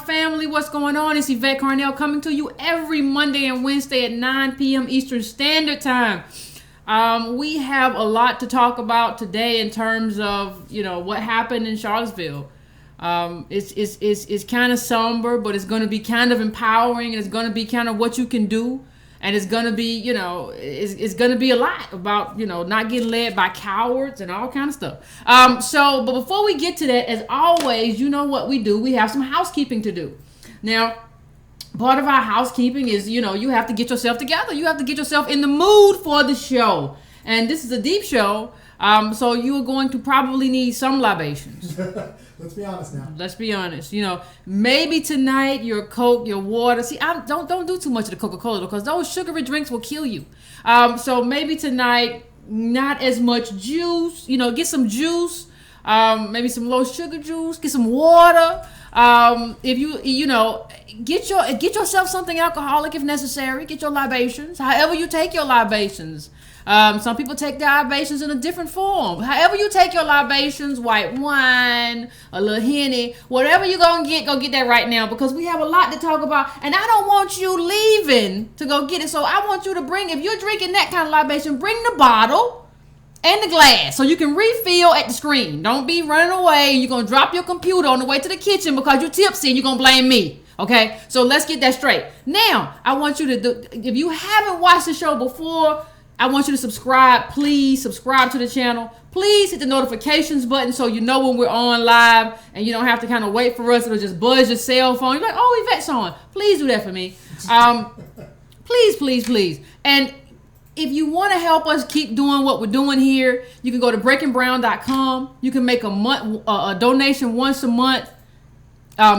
family? What's going on? It's Yvette Carnell coming to you every Monday and Wednesday at 9 p.m. Eastern Standard Time. We have a lot to talk about today in terms of, what happened in Charlottesville. It's kind of somber, but it's going to be kind of empowering, and it's going to be kind of what you can do. And it's going to be, it's going to be a lot about, not getting led by cowards and all kind of stuff. But before we get to that, as always, you know what we do. We have some housekeeping to do. Now, part of our housekeeping is, you have to get yourself together. You have to get yourself in the mood for the show. And this is a deep show. So you are going to probably need some libations. Let's be honest now. Let's be honest. Maybe tonight your Coke, your water. See, don't do too much of the Coca-Cola because those sugary drinks will kill you. So maybe tonight, not as much juice. Get some juice. Maybe some low sugar juice. Get some water. If get yourself something alcoholic if necessary. Get your libations. However you take your libations. Some people take their libations in a different form. However you take your libations, white wine, a little Henny, whatever you're going to get, go get that right now because we have a lot to talk about. And I don't want you leaving to go get it. So I want you to bring, if you're drinking that kind of libation, bring the bottle and the glass so you can refill at the screen. Don't be running away and you're going to drop your computer on the way to the kitchen because you're tipsy and you're going to blame me. Okay? So let's get that straight. Now, I want you to do, if you haven't watched the show before, I want you to subscribe. Please subscribe to the channel. Please hit the notifications button so you know when we're on live and you don't have to kind of wait for us. It'll just buzz your cell phone. You're like, oh, Yvette's on. Please do that for me. Please. And if you want to help us keep doing what we're doing here, you can go to breakingbrown.com. You can make a donation once a month.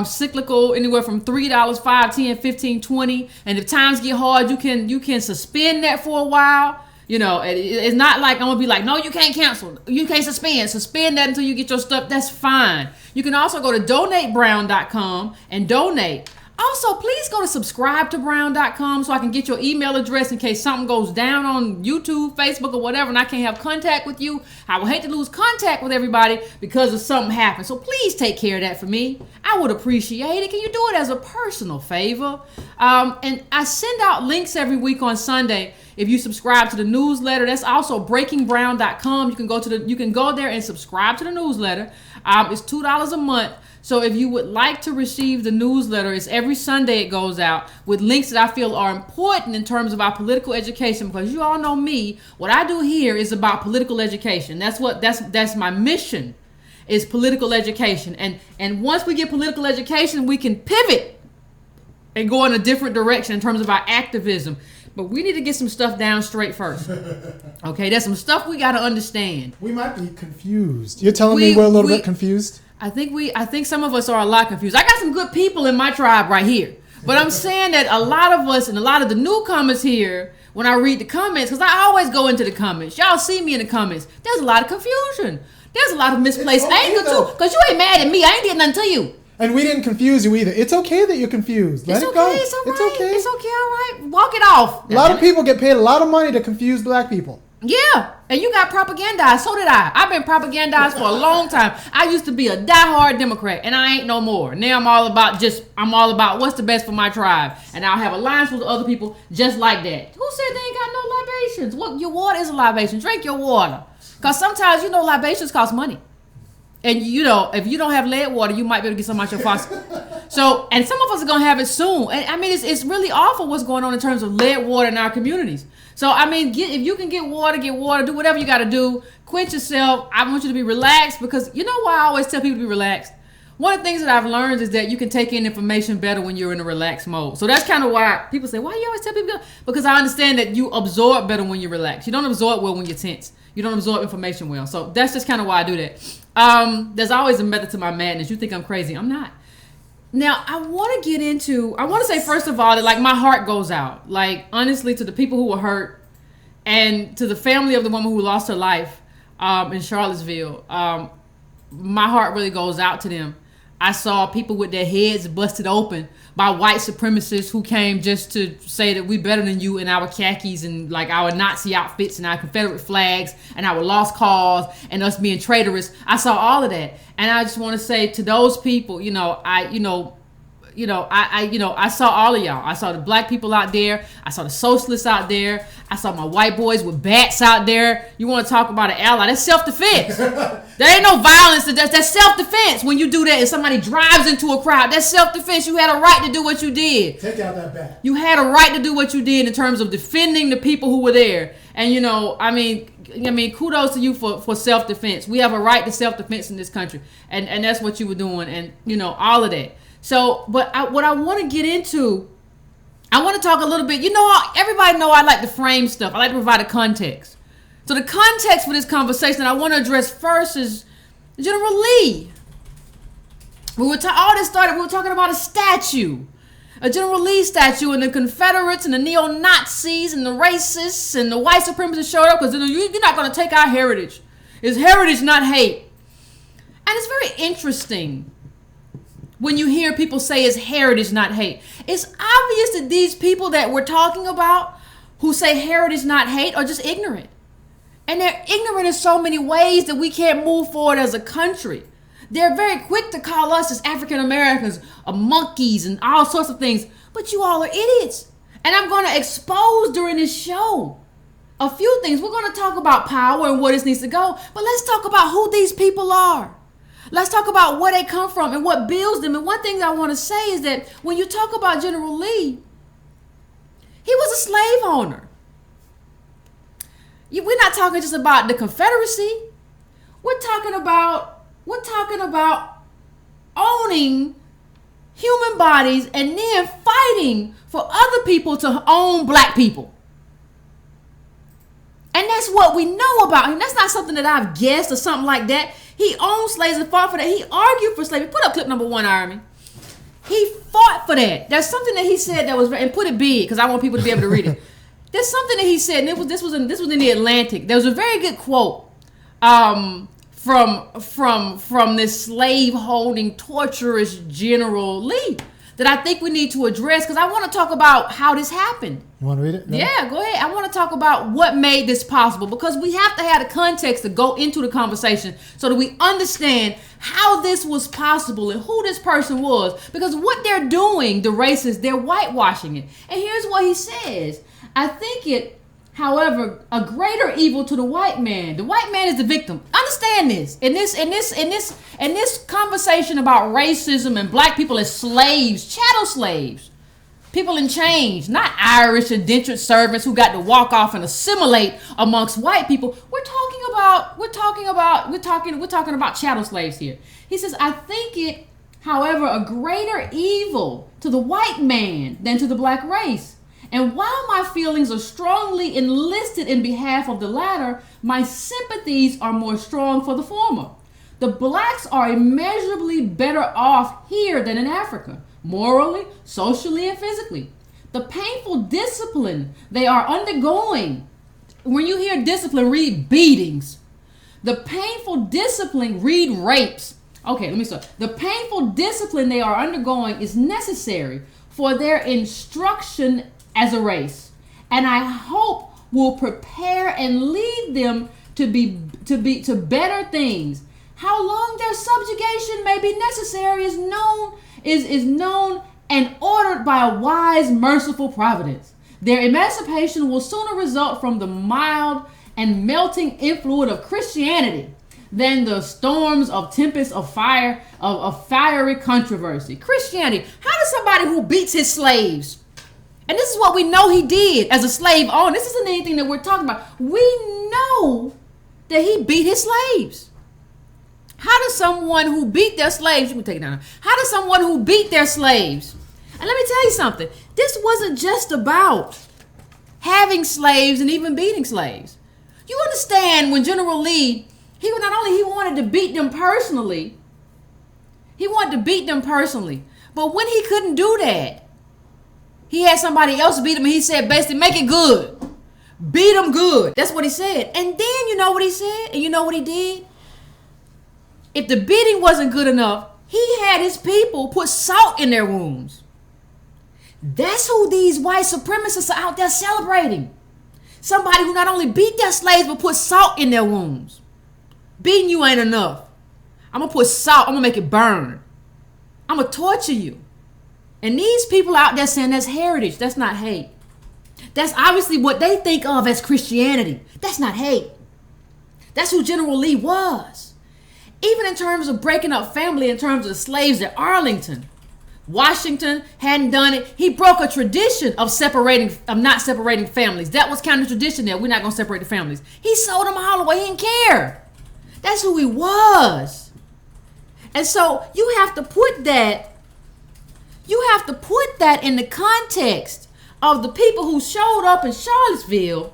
Cyclical, anywhere from $3, $5, $10, $15, $20. And if times get hard, you can suspend that for a while. It's not like I'm gonna be like, no, you can't cancel, you can't suspend that until you get your stuff. That's fine. You can also go to donatebrown.com and donate. Also, please go to subscribetobrown.com so I can get your email address in case something goes down on YouTube, Facebook, or whatever, and I can't have contact with you. I would hate to lose contact with everybody because of something happened. So please take care of that for me. I would appreciate it. Can you do it as a personal favor? And I send out links every week on Sunday. If you subscribe to the newsletter, that's also breakingbrown.com. You can go there and subscribe to the newsletter. It's $2 a month. So if you would like to receive the newsletter, it's every Sunday it goes out with links that I feel are important in terms of our political education, because you all know me. What I do here is about political education. That's my mission, is political education. And once we get political education, we can pivot and go in a different direction in terms of our activism. But we need to get some stuff down straight first. Okay, there's some stuff we got to understand. We might be confused. You're telling me we're a little bit confused? I think some of us are a lot confused. I got some good people in my tribe right here. But I'm saying that a lot of us and a lot of the newcomers here, when I read the comments, because I always go into the comments. Y'all see me in the comments. There's a lot of confusion. There's a lot of misplaced anger too. Because you ain't mad at me. I ain't did nothing to you. And we didn't confuse you either. It's okay that you're confused. Let it go. It's all right. It's okay, all right. Walk it off. A lot of people get paid a lot of money to confuse black people. Yeah, and you got propagandized. So did I. I've been propagandized for a long time. I used to be a diehard Democrat, and I ain't no more. Now I'm all about what's the best for my tribe, and I'll have alliance with other people just like that. Who said they ain't got no libations? What, your water is a libation. Drink your water, cause sometimes libations cost money, and if you don't have lead water, you might be able to get some out your faucet. So, and some of us are gonna have it soon. And I mean, it's really awful what's going on in terms of lead water in our communities. So, I mean, if you can get water, do whatever you got to do. Quench yourself. I want you to be relaxed, because you know why I always tell people to be relaxed? One of the things that I've learned is that you can take in information better when you're in a relaxed mode. So that's kind of why people say, why you always tell people? Because I understand that you absorb better when you're relaxed. You don't absorb well when you're tense. You don't absorb information well. So that's just kind of why I do that. There's always a method to my madness. You think I'm crazy. I'm not. Now, I want to say, first of all, that like my heart goes out, like honestly, to the people who were hurt and to the family of the woman who lost her life in Charlottesville. My heart really goes out to them. I saw people with their heads busted open by white supremacists who came just to say that we better than you in our khakis and like our Nazi outfits and our Confederate flags and our lost cause and us being traitorous. I saw all of that. And I just want to say to those people, I saw all of y'all. I saw the black people out there. I saw the socialists out there. I saw my white boys with bats out there. You want to talk about an ally? That's self-defense. There ain't no violence. That's self-defense. When you do that and somebody drives into a crowd, that's self-defense. You had a right to do what you did. Take out that bat. You had a right to do what you did in terms of defending the people who were there. And, kudos to you for self-defense. We have a right to self-defense in this country. And that's what you were doing. And, all of that. So, what I want to get into, I want to talk a little bit. Everybody know I like to frame stuff. I like to provide a context. So the context for this conversation that I want to address first is General Lee. All this started, we were talking about a statue. A General Lee statue, and the Confederates and the neo-Nazis and the racists and the white supremacists showed up because you're not going to take our heritage. It's heritage, not hate. And it's very interesting when you hear people say it's heritage, not hate. It's obvious that these people that we're talking about who say heritage, not hate are just ignorant. And they're ignorant in so many ways that we can't move forward as a country. They're very quick to call us as African Americans monkeys and all sorts of things. But you all are idiots. And I'm going to expose during this show a few things. We're going to talk about power and where this needs to go. But let's talk about who these people are. Let's talk about where they come from and what builds them. And one thing I want to say is that when you talk about General Lee, he was a slave owner. We're not talking just about the Confederacy. We're talking about owning human bodies and then fighting for other people to own black people. And that's what we know about him. That's not something that I've guessed or something like that. He owned slaves and fought for that. He argued for slavery. Put up clip number 1, Army. He fought for that. There's something that he said that was, and put it big because I want people to be able to read it. There's something that he said, and this was in the Atlantic. There was a very good quote from this slave holding torturous General Lee that I think we need to address because I want to talk about how this happened. You want to read it? No? Yeah, go ahead. I want to talk about what made this possible because we have to have the context to go into the conversation so that we understand how this was possible and who this person was. Because what they're doing, the racists, they're whitewashing it. And here's what he says. I think it, however, a greater evil to the white man. The white man is the victim. Understand this. In this conversation about racism and black people as slaves, chattel slaves, people in chains, not Irish indentured servants who got to walk off and assimilate amongst white people. We're talking about chattel slaves here. He says, I think it, however, a greater evil to the white man than to the black race. And while my feelings are strongly enlisted in behalf of the latter, my sympathies are more strong for the former. The blacks are immeasurably better off here than in Africa, morally, socially, and physically. The painful discipline they are undergoing, when you hear discipline, read beatings. The painful discipline, read rapes. Okay, let me start. The painful discipline they are undergoing is necessary for their instruction as a race, and I hope will prepare and lead them to better things. How long their subjugation may be necessary is known and ordered by a wise, merciful providence. Their emancipation will sooner result from the mild and melting influence of Christianity than the storms of tempest of fire of fiery controversy. Christianity. How does somebody who beats his slaves? And this is what we know he did as a slave owner. This isn't anything that we're talking about. We know that he beat his slaves. How does someone who beat their slaves, you can take it down. How does someone who beat their slaves? And let me tell you something. This wasn't just about having slaves and even beating slaves. You understand when General Lee, he wanted to beat them personally. He wanted to beat them personally. But when he couldn't do that, he had somebody else beat him, and he said, basically, make it good. Beat him good. That's what he said. And then you know what he said? And you know what he did? If the beating wasn't good enough, he had his people put salt in their wounds. That's who these white supremacists are out there celebrating. Somebody who not only beat their slaves, but put salt in their wounds. Beating you ain't enough. I'm going to put salt. I'm going to make it burn. I'm going to torture you. And these people out there saying that's heritage. That's not hate. That's obviously what they think of as Christianity. That's not hate. That's who General Lee was. Even in terms of breaking up family, in terms of the slaves at Arlington, Washington hadn't done it. He broke a tradition of not separating families. That was kind of tradition there. We're not going to separate the families. He sold them all away. He didn't care. That's who he was. And so you have to put that in the context of the people who showed up in Charlottesville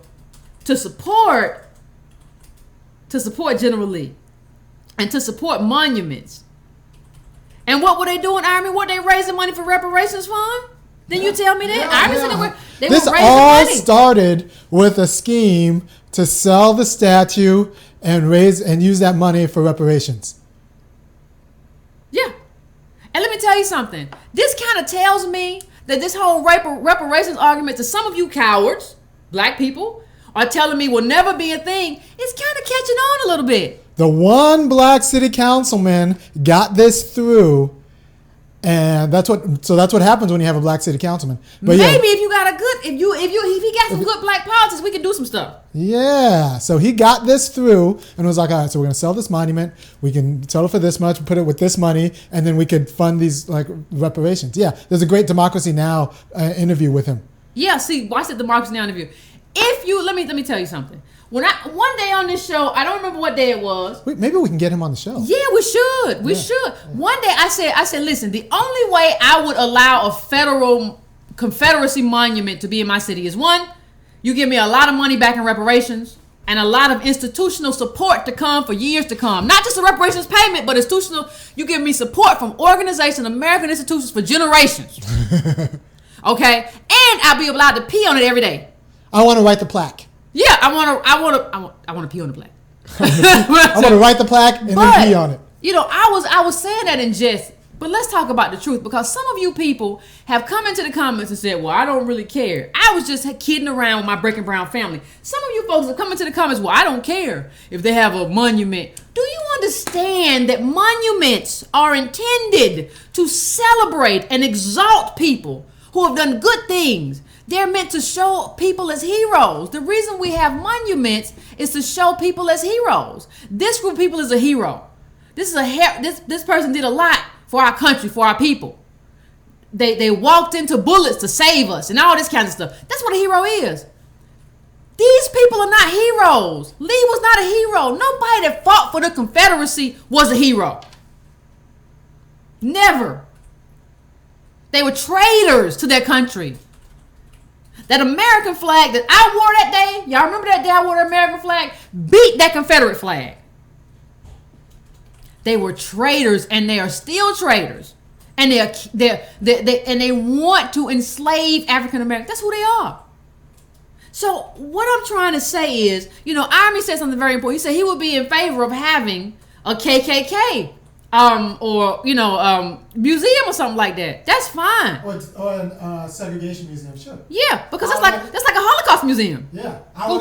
to support General Lee and to support monuments. And what were they doing, Army? Were they raising money for reparations fund? Then you tell me that? Army said they were raising money. This all started with a scheme to sell the statue and use that money for reparations. Yeah. And let me tell you something. This kind of tells me that this whole reparations argument to some of you cowards, black people, are telling me will never be a thing. It's kind of catching on a little bit. The one black city councilman got this through, and that's what happens when you have a black city councilman. But maybe if he got some good black politics, we can do some stuff. Yeah, so he got this through and was like, all right, so we're gonna sell this monument. We can sell it for this much, put it with this money, and then we could fund these like reparations. Yeah, there's a great Democracy Now! Interview with him. Yeah, see, watch the Democracy Now! Interview. If you let me tell you something. One day on this show, I don't remember what day it was. Maybe we can get him on the show. Yeah, we should. We should. One day I said, listen, the only way I would allow a federal Confederacy monument to be in my city is one, you give me a lot of money back in reparations and a lot of institutional support to come for years to come. Not just a reparations payment, but institutional. You give me support from organizations, American institutions for generations. Okay? And I'll be allowed to pee on it every day. I want to write the plaque. Yeah, I want to pee on the plaque. I want to write the plaque and then pee on it. You know, I was saying that in jest, but let's talk about the truth, because some of you people have come into the comments and said, well, I don't really care. I was just kidding around with my Breaking Brown family. Some of you folks have come into the comments, well, I don't care if they have a monument. Do you understand that monuments are intended to celebrate and exalt people who have done good things? They're meant to show people as heroes. The reason we have monuments is to show people as heroes. This group of people is a hero. This person did a lot for our country, for our people. They walked into bullets to save us and all this kind of stuff. That's what a hero is. These people are not heroes. Lee was not a hero. Nobody that fought for the Confederacy was a hero. Never. They were traitors to their country. That American flag that I wore that day, y'all remember that day I wore the American flag? Beat that Confederate flag. They were traitors, and they are still traitors. And they want to enslave African Americans. That's who they are. So what I'm trying to say is, Army said something very important. He said he would be in favor of having a KKK museum or something like that. That's fine. Or a segregation museum, sure. Yeah, because that's like a Holocaust museum. Yeah. You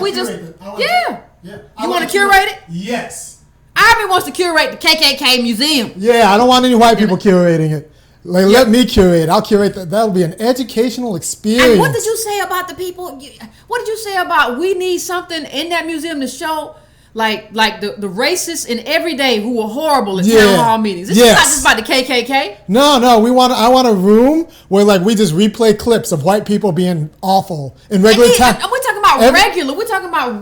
want to curate it? Yes. Army wants to curate the KKK museum. Yeah, I don't want any white people curating it. Let me curate. I'll curate that. That'll be an educational experience. And what did you say about the people? What did you say about we need something in that museum to show? Like the racists in every day who were horrible in town hall meetings. This is not just about the KKK. No, I want a room where we just replay clips of white people being awful in regular time. And we're talking about regular. We're talking about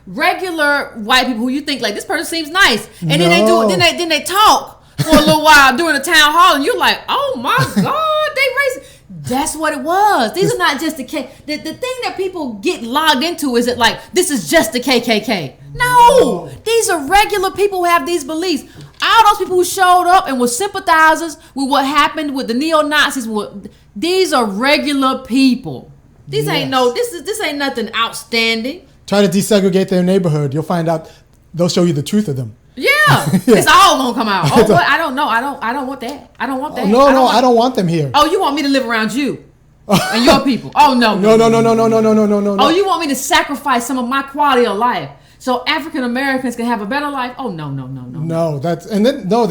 regular white people who you think this person seems nice, and then they talk for a little while during the town hall, and you're like, oh my God, they racist. That's what it was. These are not just the thing that people get logged into is that this is just the KKK. No, these are regular people who have these beliefs. All those people who showed up and were sympathizers with what happened with the neo-Nazis. These are regular people. This ain't nothing outstanding. Try to desegregate their neighborhood. You'll find out. They'll show you the truth of them. Yeah. It's all gonna come out. Oh, what? I don't know. I don't want that. I don't want that. I don't want them here. Oh, you want me to live around you and your people? Oh no. No. Oh, you want me to sacrifice some of my quality of life so African Americans can have a better life? Oh no. No, they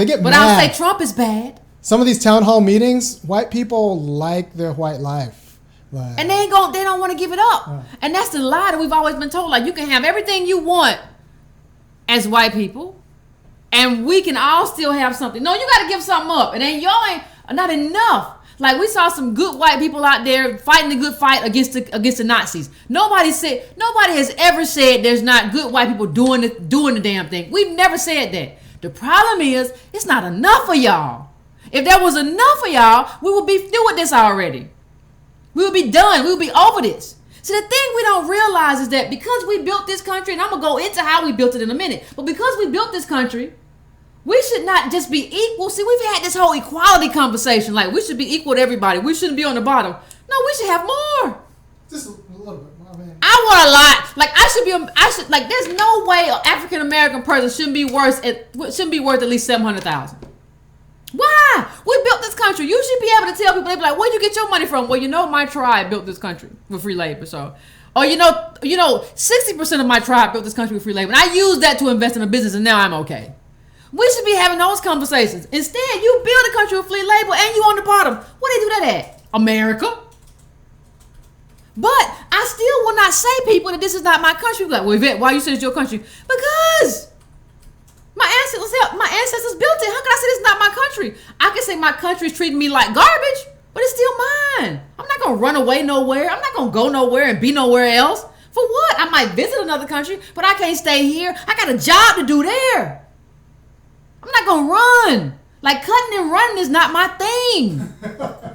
get But mad. I'll say Trump is bad. some of these town hall meetings, white people like their white life. Like, and they don't want to give it up. And that's the lie that we've always been told. Like, you can have everything you want as white people, and we can all still have something. No, you got to give something up. And y'all ain't not enough. Like, we saw some good white people out there fighting the good fight against the Nazis. Nobody has ever said there's not good white people doing the damn thing. We've never said that. The problem is, it's not enough of y'all. If there was enough of y'all, we would be through with this already. We would be done. We would be over this. So the thing we don't realize is that because we built this country, and I'm going to go into how we built it in a minute, but because we built this country, we should not just be equal. See, we've had this whole equality conversation. Like, we should be equal to everybody. We shouldn't be on the bottom. No, we should have more. Just a little bit. I want a lot. Like, there's no way an African American person shouldn't be worth at least $700,000. Why? We built this country. You should be able to tell people. They be like, "Where'd you get your money from?" Well, my tribe built this country with free labor. So, or 60% of my tribe built this country with free labor, and I used that to invest in a business, and now I'm okay. We should be having those conversations. Instead, you build a country with free labor, and you on the bottom. Where they do that at? America. But I still will not say people that this is not my country. Like, well, Yvette, why you say it's your country? Because my ancestors built it. How can I say this is not my country? I can say my country is treating me like garbage, but it's still mine. I'm not going to run away nowhere. I'm not going to go nowhere and be nowhere else. For what? I might visit another country, but I can't stay here. I got a job to do there. I'm not going to run. Like, cutting and running is not my thing.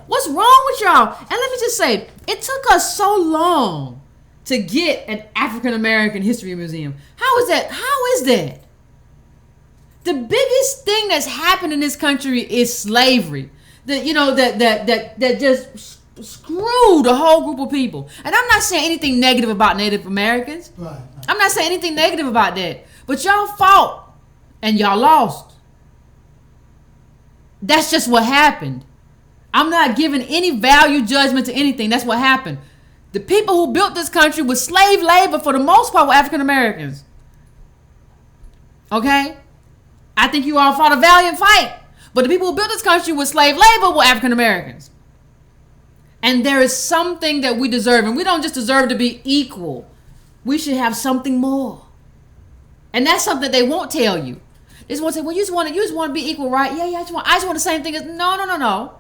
What's wrong with y'all? And let me just say, it took us so long to get an African American history museum. How is that? The biggest thing that's happened in this country is slavery. That just screwed a whole group of people. And I'm not saying anything negative about Native Americans. Right. I'm not saying anything negative about that. But y'all fought and y'all lost. That's just what happened. I'm not giving any value judgment to anything. That's what happened. The people who built this country with slave labor, for the most part, were African Americans. Okay? I think you all fought a valiant fight. But the people who built this country with slave labor were African Americans. And there is something that we deserve. And we don't just deserve to be equal. We should have something more. And that's something they won't tell you. They just want to say, well, you just want to be equal, right? Yeah, I just want the same thing as, no.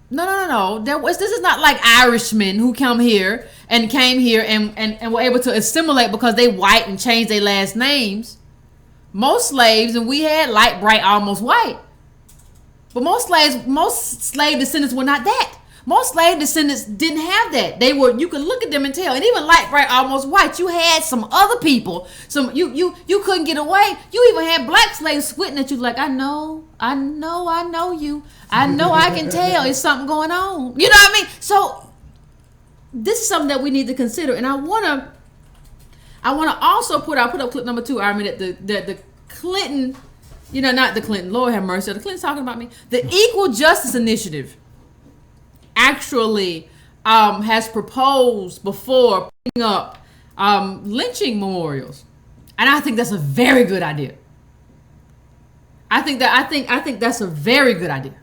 This is not like Irishmen who came here and were able to assimilate because they white and changed their last names. Most slaves, and we had light, bright, almost white. But most slave descendants were not that. Most slave descendants didn't have that. You could look at them and tell. And even light, bright, almost white, you had some other people. You couldn't get away. You even had black slaves squinting at you like, I know you. I know I can tell it's something going on. You know what I mean? So this is something that we need to consider. And I wanna also put up clip number 2, I mean, that the Clinton, not the Clinton, Lord have mercy, the Clinton's talking about me. The Equal Justice Initiative actually has proposed before putting up lynching memorials, and I think that's a very good idea. I think that's a very good idea.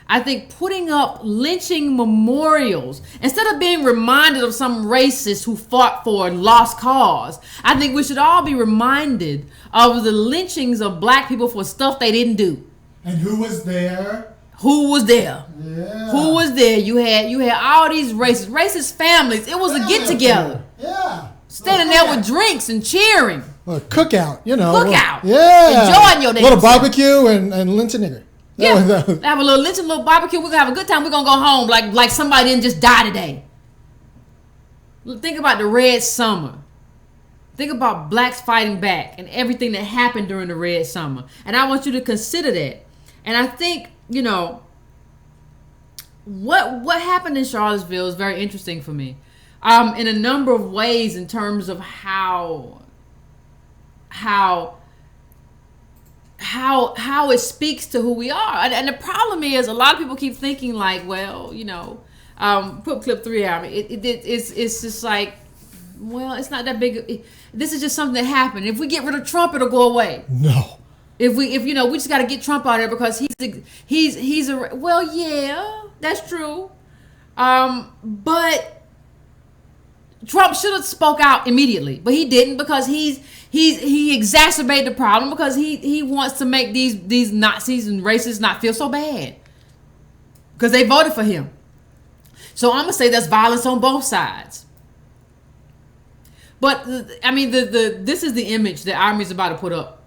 I think putting up lynching memorials, instead of being reminded of some racist who fought for a lost cause, I think we should all be reminded of the lynchings of black people for stuff they didn't do. And who was there? Yeah. Who was there? You had all these racist families. It was a get together. Yeah. Standing there with drinks and cheering. Well, cookout, Cookout. Yeah. Enjoying your day. Little barbecue and lynch a nigger. Yeah. Have a little barbecue. We're gonna have a good time. We're gonna go home like somebody didn't just die today. Think about the Red Summer. Think about blacks fighting back and everything that happened during the Red Summer. And I want you to consider that. And I think, what happened in Charlottesville is very interesting for me, in a number of ways, in terms of how it speaks to who we are. And the problem is, a lot of people keep thinking like, well, put clip 3 out. It's just like, well, it's not that big. This is just something that happened. If we get rid of Trump, it'll go away. No. If we just got to get Trump out of there because he's a well, yeah, that's true. But Trump should have spoke out immediately, but he didn't because he exacerbated the problem because he wants to make these Nazis and racists not feel so bad because they voted for him. So I'm gonna say that's violence on both sides. But I mean, this is the image that Army's about to put up.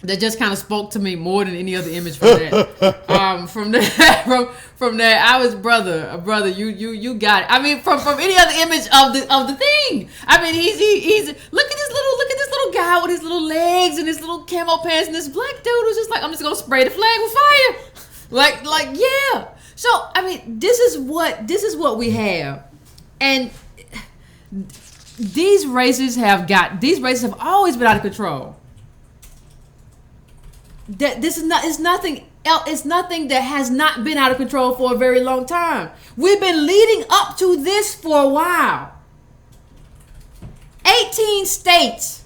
That just kind of spoke to me more than any other image from that. From that, I was brother. You got it. I mean, from any other image of the thing. I mean, he's look at this little guy with his little legs and his little camo pants and this black dude who's just like, I'm just gonna spray the flag with fire, like yeah. So I mean, this is what we have, and these races have always been out of control. That this is not, it's nothing else, it's nothing that has not been out of control for a very long time. We've been leading up to this for a while. 18 states.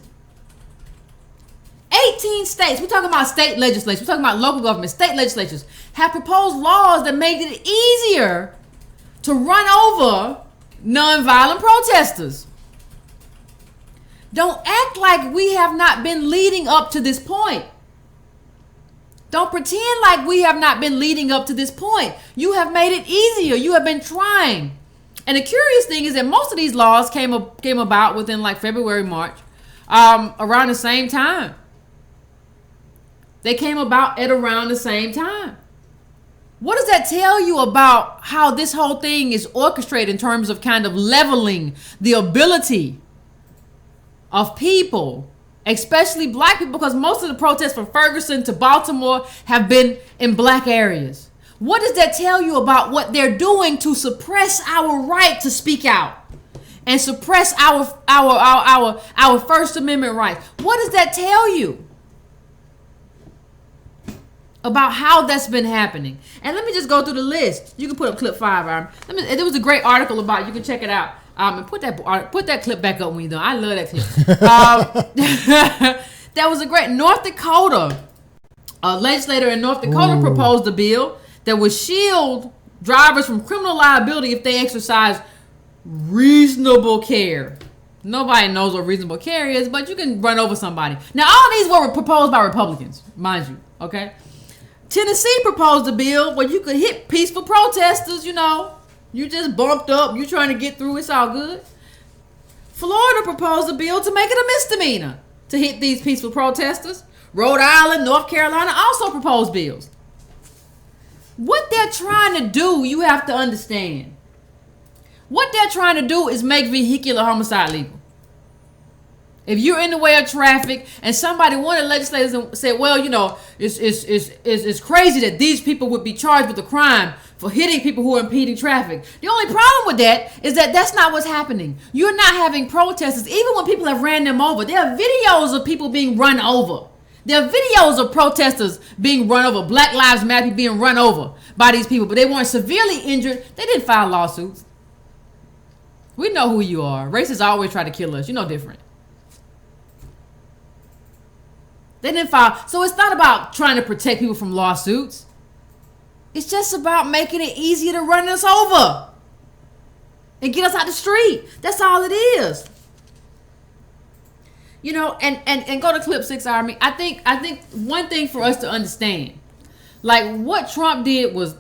We're talking about state legislatures. We're talking about local government, state legislatures have proposed laws that make it easier to run over nonviolent protesters. Don't act like we have not been leading up to this point. Don't pretend like we have not been leading up to this point. You have made it easier. You have been trying. And the curious thing is that most of these laws came about within like February, March, around the same time. They came about at around the same time. What does that tell you about how this whole thing is orchestrated in terms of kind of leveling the ability of people, especially black people, because most of the protests from Ferguson to Baltimore have been in black areas. What does that tell you about what they're doing to suppress our right to speak out and suppress our First Amendment rights? What does that tell you about how that's been happening? And let me just go through the list. You can put up clip 5, Aaron. There was a great article about it. You can check it out. And put that clip back up when you're done. I love that clip. That was a great North Dakota. A legislator in North Dakota proposed a bill that would shield drivers from criminal liability if they exercise reasonable care. Nobody knows what reasonable care is, but you can run over somebody. Now, all these were proposed by Republicans, mind you, okay? Tennessee proposed a bill where you could hit peaceful protesters, You just bumped up. You trying to get through. It's all good. Florida proposed a bill to make it a misdemeanor to hit these peaceful protesters. Rhode Island, North Carolina also proposed bills. What they're trying to do, you have to understand. What they're trying to do is make vehicular homicide legal. If you're in the way of traffic and one of the legislators said, well, it's crazy that these people would be charged with a crime for hitting people who are impeding traffic. The only problem with that is that that's not what's happening. You're not having protesters, even when people have ran them over. There are videos of people being run over. There are videos of protesters being run over, Black Lives Matter being run over by these people, but they weren't severely injured. They didn't file lawsuits. We know who you are. Racists always try to kill us. You're no different. They didn't file. So it's not about trying to protect people from lawsuits. It's just about making it easier to run us over and get us out the street. That's all it is. And go to clip 6, Army. I think one thing for us to understand, like what Trump did was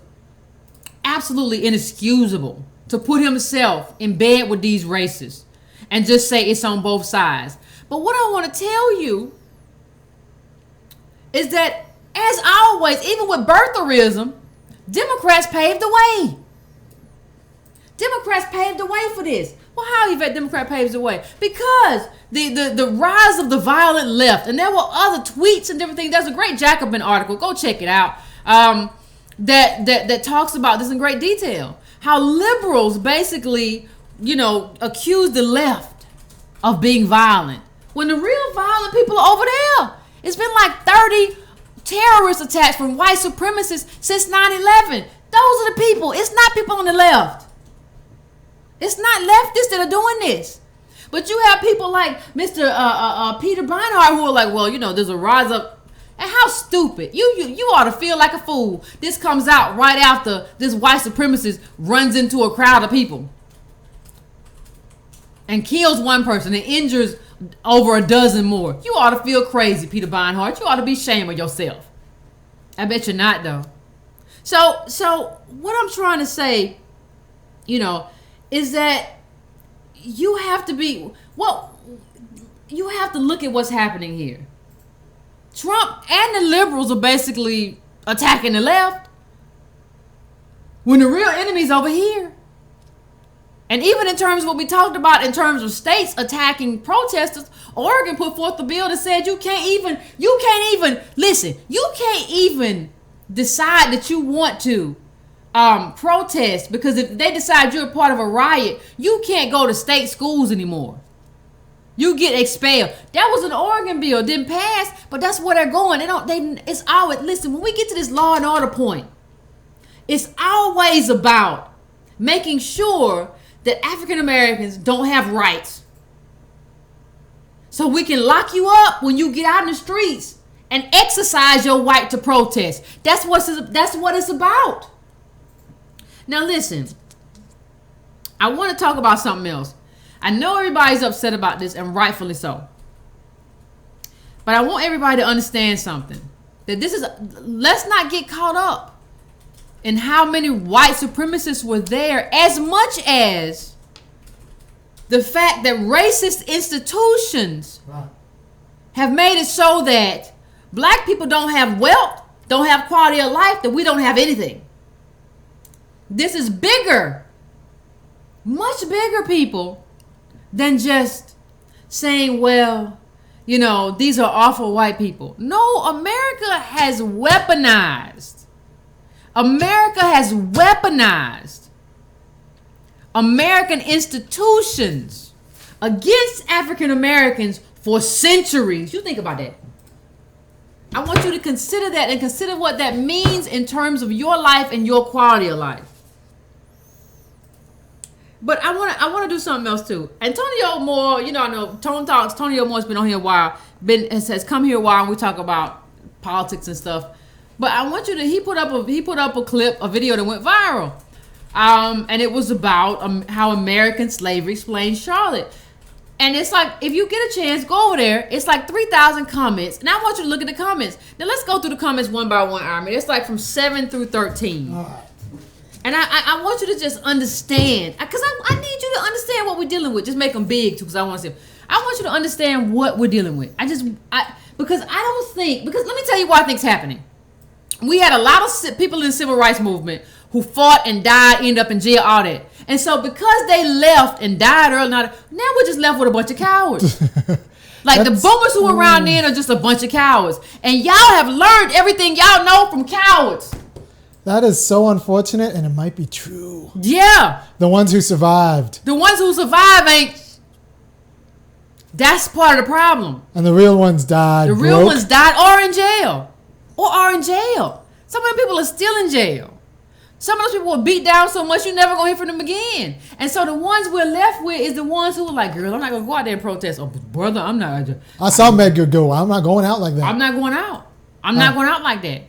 absolutely inexcusable, to put himself in bed with these racists and just say it's on both sides. But what I want to tell you is that, as always, even with birtherism, Democrats paved the way. Democrats paved the way for this. Well, how Yvette Democrat paves the way? Because the rise of the violent left, and there were other tweets and different things. There's a great Jacobin article. Go check it out. That talks about this in great detail. How liberals basically, accuse the left of being violent, when the real violent people are over there. It's been like 30 terrorist attacks from white supremacists since 9/11. Those are the people. It's not people on the left. It's not leftists that are doing this. But you have people like Mr. Peter Beinart who are like, well, there's a rise up And how stupid. You ought to feel like a fool. This comes out right after this white supremacist runs into a crowd of people and kills one person and injures over a dozen more. You ought to feel crazy, Peter Beinhart. You ought to be ashamed of yourself. I bet you're not, though. So what I'm trying to say, is that you have to look at what's happening here. Trump and the liberals are basically attacking the left when the real enemy's over here. And even in terms of what we talked about in terms of states attacking protesters, Oregon put forth the bill that said you can't even decide that you want to protest, because if they decide you're a part of a riot, you can't go to state schools anymore. You get expelled. That was an Oregon bill, didn't pass, but that's where they're going. Listen, when we get to this law and order point, it's always about making sure that African Americans don't have rights. So we can lock you up when you get out in the streets and exercise your right to protest. That's what it's about. Now listen, I want to talk about something else. I know everybody's upset about this, and rightfully so. But I want everybody to understand something. Let's not get caught up in how many white supremacists were there, as much as the fact that racist institutions have made it so that black people don't have wealth, don't have quality of life, that we don't have anything. This is bigger, much bigger, people, than just saying, well, these are awful white people. No, America has weaponized American institutions against African Americans for centuries. You think about that. I want you to consider that and consider what that means in terms of your life and your quality of life. But I want to do something else too. Antonio Moore, I know Tone Talks. Antonio Moore's been on here a while. Has come here a while, and we talk about politics and stuff. But I want you to. He put up a video that went viral, and it was about how American slavery explains Charlotte. And it's like, if you get a chance, go over there. It's like 3,000 comments, and I want you to look at the comments. Now let's go through the comments one by one, Armin. It's like from 7 through 13. All right. And I want you to just understand, because I need you to understand what we're dealing with. Just make them big, too, because I want to see. I want you to understand what we're dealing with. Because let me tell you what I think's happening. We had a lot of people in the civil rights movement who fought and died, ended up in jail, all that. And so because they left and died early, now we're just left with a bunch of cowards. Like the boomers who were around then are just a bunch of cowards. And y'all have learned everything y'all know from cowards. That is so unfortunate, and it might be true. Yeah. The ones who survived. That's part of the problem. And the real ones died. The real ones died or in jail. Some of the people are still in jail. Some of those people were beat down so much you never gonna hear from them again. And so the ones we're left with is the ones who are like, girl, I'm not gonna go out there and protest. Oh, brother, I'm not. I saw Medgar go. I'm not going out like that. I'm not going out. I'm not going out like that.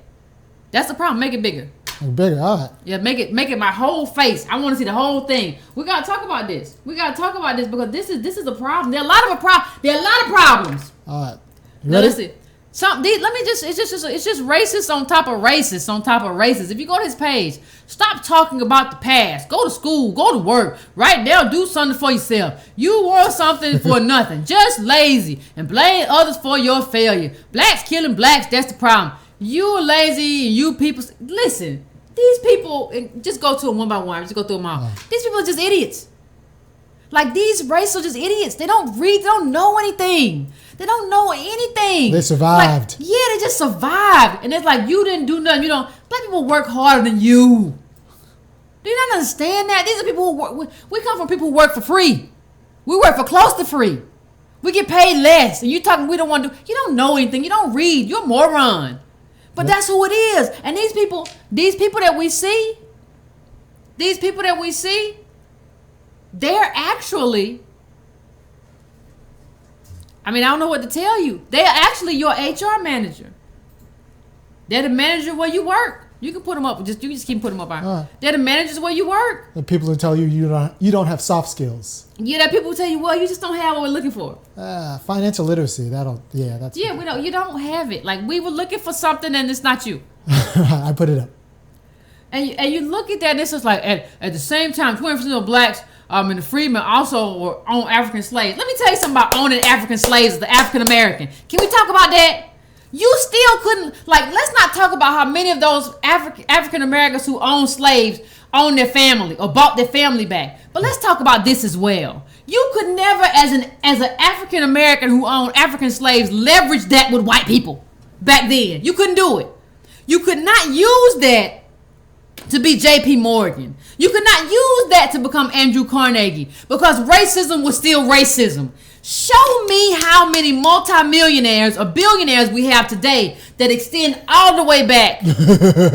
That's the problem. Make it bigger. Bigger, all right. Yeah, make it my whole face. I want to see the whole thing. We gotta talk about this. Because this is a problem. There are a lot of problems. All right. You ready? Listen. It's just racist on top of racist on top of racist. If you go to his page, stop talking about the past. Go to school, go to work, right there, do something for yourself. You want something for nothing, just lazy, and blame others for your failure. Blacks killing blacks, that's the problem. You lazy, and you people, listen, these people, just go to them one by one, just go through them all. These people are just idiots. Like, these racists are just idiots. They don't read, they don't know anything. They don't know anything. They survived. Like, yeah, they just survived. And it's like, you didn't do nothing. Black people work harder than you. Do you not understand that? These are people who work, we come from people who work for free. We work for close to free. We get paid less. And you talking, we don't want to do, you don't know anything. You don't read. You're a moron. But that's who it is. And these people that we see, they're actually, I don't know what to tell you. They're actually your HR manager. They're the manager where you work. You can put them up. You just keep putting them up. Right. They're the managers where you work. The people who tell you don't have soft skills. Yeah, that people who tell you, well, you just don't have what we're looking for. Financial literacy. That's. Yeah, you don't have it. Like, we were looking for something and it's not you. I put it up. And you look at that, and it's just like at the same time, 20% of blacks and the freedmen also were own African slaves. Let me tell you something about owning African slaves, the African American. Can we talk about that? You still couldn't, like, let's not talk about how many of those African Americans who own slaves own their family or bought their family back. But let's talk about this as well. You could never, as an African American who owned African slaves, leverage that with white people back then. You couldn't do it. You could not use that to be J.P. Morgan. You could not use that to become Andrew Carnegie, because racism was still racism. Show me how many multimillionaires or billionaires we have today that extend all the way back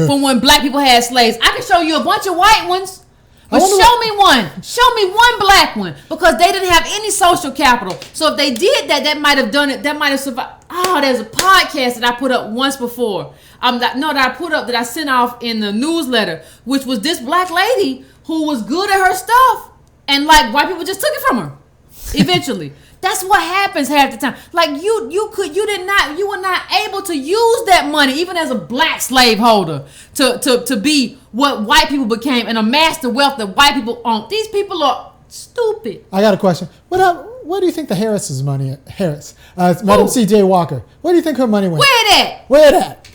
from when black people had slaves. I can show you a bunch of white ones, but show me one. Show me one black one, because they didn't have any social capital. So if they did that, that might have done it. That might have survived. Oh, there's a podcast that I put up once before. That I sent off in the newsletter, which was this black lady who was good at her stuff, and like white people just took it from her eventually. That's what happens half the time. Like you were not able to use that money, even as a black slaveholder, to be what white people became and amass the wealth that white people own. These people are stupid. I got a question. Where do you think the Harris's money? Madam C.J. Walker. Where do you think her money went? Where that?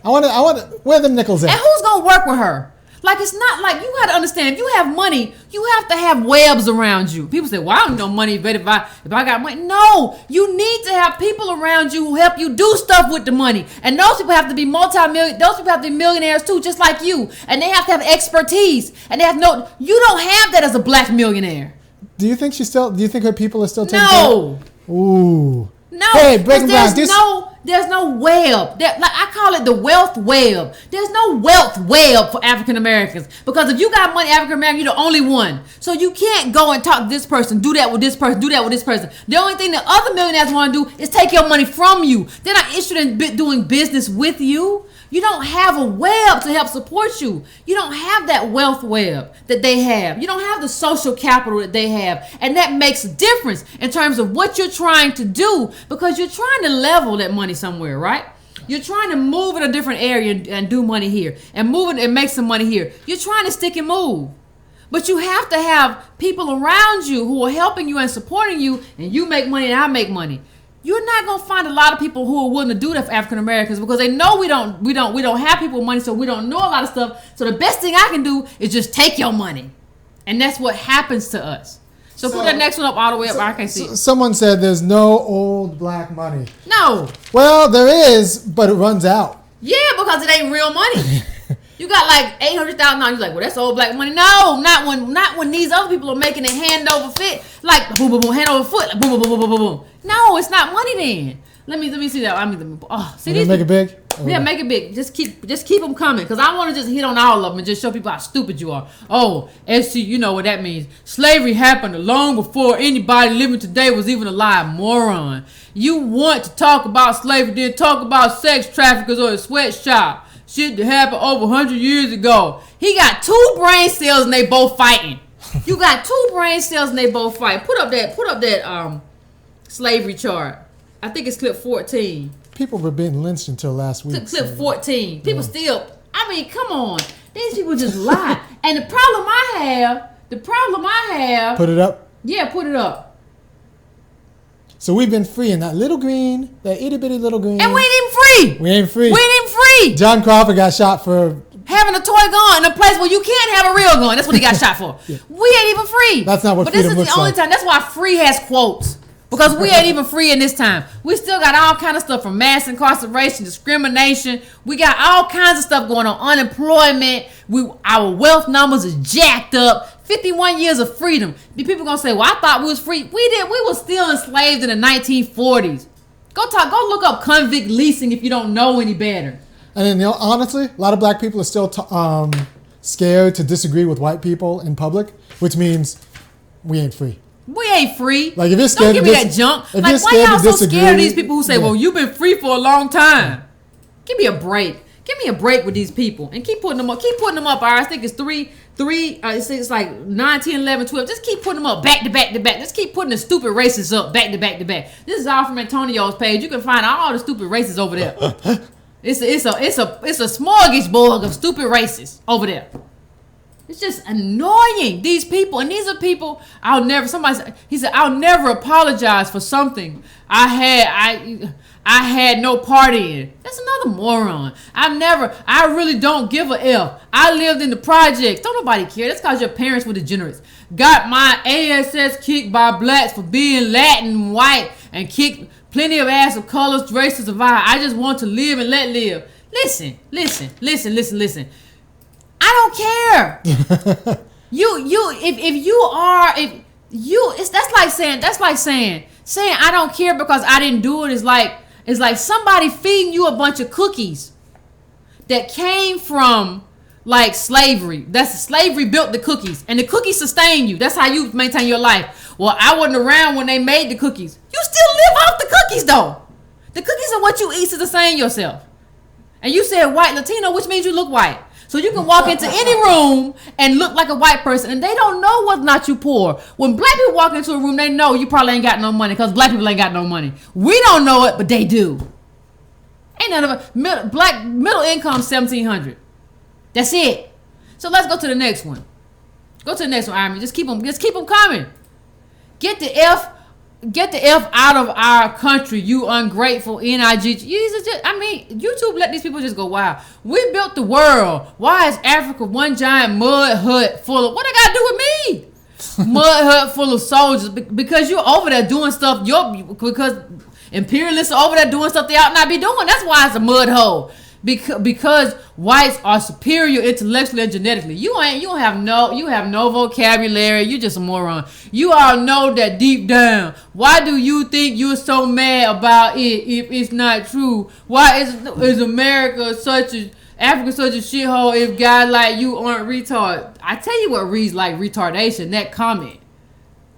I want where the nickels at? And who's gonna work with her? Like, it's not like, you gotta understand, if you have money, you have to have webs around you. People say, well, I don't need no money, but if I got money. No, you need to have people around you who help you do stuff with the money. And those people have to be those people have to be millionaires too, just like you. And they have to have expertise. And you don't have that as a black millionaire. Do you think her people are still taking care? Ooh. No, hey, Breaking Brown, there's no web. Like, I call it the wealth web. There's no wealth web for African Americans, because if you got money, African American, you're the only one. So you can't go and talk to this person, do that with this person, do that with this person. The only thing that other millionaires want to do is take your money from you. They're not interested in doing business with you. You don't have a web to help support you. You don't have that wealth web that they have. You don't have the social capital that they have. And that makes a difference in terms of what you're trying to do, because you're trying to level that money somewhere, right? You're trying to move in a different area and do money here, and move it and make some money here. You're trying to stick and move. But you have to have people around you who are helping you and supporting you, and you make money and I make money. You're not gonna find a lot of people who are willing to do that for African Americans, because they know we don't have people with money, so we don't know a lot of stuff. So the best thing I can do is just take your money, and that's what happens to us. So put that next one up all the way up. I can't see it. Someone said there's no old black money. No. Well, there is, but it runs out. Yeah, because it ain't real money. You got like $800,000. You're like, well, that's old black money. No, not when these other people are making it hand over fit, like boom, boom, boom, hand over foot, like, boom, boom, boom, boom, boom, boom. No, it's not money then. Let me see that. See these. Make it big. Yeah, make it big. Just keep them coming, because I want to just hit on all of them and just show people how stupid you are. Oh, SC, you know what that means. Slavery happened long before anybody living today was even alive, moron. You want to talk about slavery, then talk about sex traffickers or a sweatshop. Shit that happened over 100 years ago. He got 2 brain cells and they both fighting. You got 2 brain cells and they both fight. Put up that slavery chart. I think it's clip 14. People were being lynched until last week. Clip 14. People still, I mean, come on. These people just lie. And the problem I have. Put it up? Yeah, put it up. So we've been free in that little green, that itty bitty little green. And we ain't even free. We ain't free. free. John Crawford got shot for having a toy gun in a place where you can't have a real gun. That's what he got shot for. Yeah. We ain't even free. That's not what but freedom this is looks the only like. time. That's why free has quotes. Because we ain't even free in this time. We still got all kind of stuff, from mass incarceration, discrimination. We got all kinds of stuff going on. Unemployment. Our wealth numbers is jacked up. 51 years of freedom. The people gonna say, well, I thought we was free. We were still enslaved in the 1940s. Go look up convict leasing if you don't know any better. And then, honestly, a lot of black people are still scared to disagree with white people in public, which means we ain't free. We ain't free. Like, if you're scared, don't give me that junk. Like, why y'all so scared of these people who say, well, you've been free for a long time? Give me a break. Give me a break with these people and keep putting them up. Keep putting them up. I think it's three. It's like 9, 10, 11, 12. Just keep putting them up back to back to back. Just keep putting the stupid races up back to back to back. This is all from Antonio's page. You can find all the stupid races over there. It's a smorgasbord of stupid races over there. It's just annoying. These people, and these are people I'll never. He said I'll never apologize for something I had no part in. That's another moron. I really don't give a F. I lived in the projects. Don't nobody care. That's because your parents were degenerates. Got my ASS kicked by blacks for being Latin and white and kicked plenty of ass of colors, races, survive. I just want to live and let live. Listen. I don't care. That's like saying I don't care because I didn't do it is like somebody feeding you a bunch of cookies that came from like slavery. That's slavery built the cookies and the cookies sustain you. That's how you maintain your life. Well, I wasn't around when they made the cookies. You still live off the cookies though. The cookies are what you eat to sustain yourself. And you said white Latino, which means you look white. So you can walk into any room and look like a white person, and they don't know whether or not you poor. When black people walk into a room, they know you probably ain't got no money because black people ain't got no money. We don't know it, but they do. Ain't none of it. Middle income $1,700. That's it. So let's go to the next one. Go to the next one, Iron. Just keep them coming. Get the F out of our country, you ungrateful NIG. YouTube let these people just go wild. We built the world. Why is Africa one giant mud hut full of, what they got to do with me? Mud hut full of soldiers. Because you're over there doing stuff, because imperialists are over there doing stuff they ought not be doing. That's why it's a mud hole. Because whites are superior intellectually and genetically. You have no vocabulary. You just a moron. You all know that deep down. Why do you think you're so mad about it if it's not true? Why is America Africa such a shithole if guys like you aren't retarded? I tell you what reads like retardation, that comment.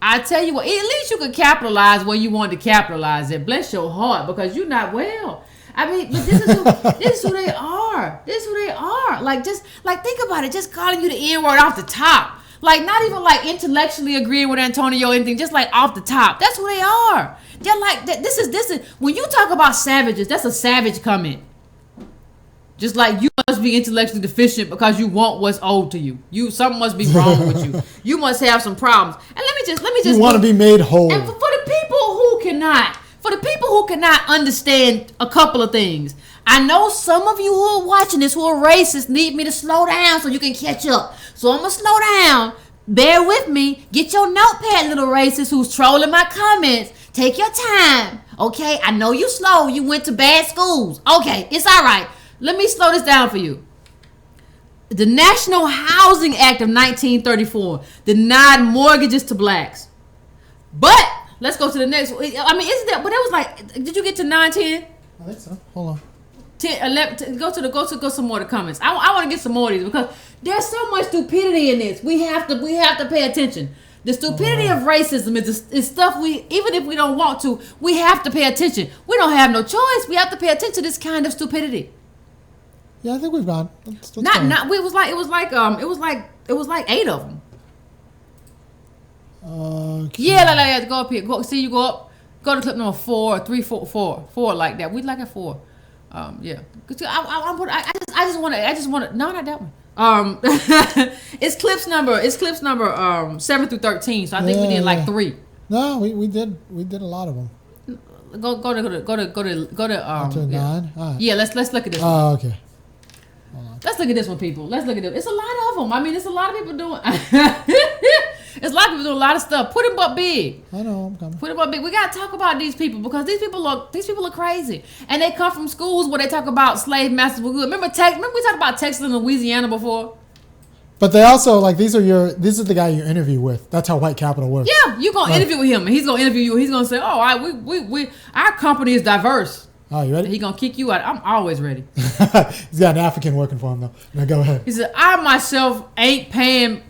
I tell you what, at least you can capitalize where you want to capitalize it. Bless your heart, because you're not well. I mean, but this is who they are. This is who they are. Like, just like think about it. Just calling you the N-word off the top. Like, not even like intellectually agreeing with Antonio or anything. Just like off the top. That's who they are. They're like this is when you talk about savages. That's a savage comment. Just like you must be intellectually deficient because you want what's owed to you. Something must be wrong with you. You must have some problems. And let me just. You want to be made whole. And for the people who cannot. For the people who cannot understand a couple of things, I know some of you who are watching this who are racist need me to slow down so you can catch up. So I'm going to slow down. Bear with me. Get your notepad, little racist who's trolling my comments. Take your time. Okay? I know you slow. You went to bad schools. Okay, it's all right. Let me slow this down for you. The National Housing Act of 1934 denied mortgages to blacks. But let's go to the next one. I mean, isn't that? But it was like, did you get to 9, 10? I think so. Hold on. 10, 11. Go some more of the comments. I want to get some more of these because there's so much stupidity in this. We have to pay attention. The stupidity of racism is stuff even if we don't want to, we have to pay attention. We don't have no choice. We have to pay attention to this kind of stupidity. Yeah, I think we've gone. Let's it was like 8 of them. Okay. Yeah, go up here. You go up. Go to clip number 4, 3, 4 like that. We'd like it 4. Yeah. I just want to. No, not that one. It's clips number 7 through 13. So I think we did like 3. No, we did a lot of them. Go to 9. All right. Yeah, let's look at this. Oh, okay. Let's look at this one, people. Let's look at it. It's a lot of them. I mean, it's a lot of people doing. It's a lot of people doing a lot of stuff. Put them up big. I know. I'm coming. Put them up big. We gotta talk about these people because these people are crazy, and they come from schools where they talk about slave masters were good. Remember we talked about Texas and Louisiana before. But they also this is the guy you interview with. That's how white capital works. Yeah, you gonna interview with him, and he's gonna interview you. He's gonna say, "Oh, our company is diverse." Oh, you ready? He gonna kick you out. I'm always ready. He's got an African working for him though. Now go ahead. He said, "I myself ain't paying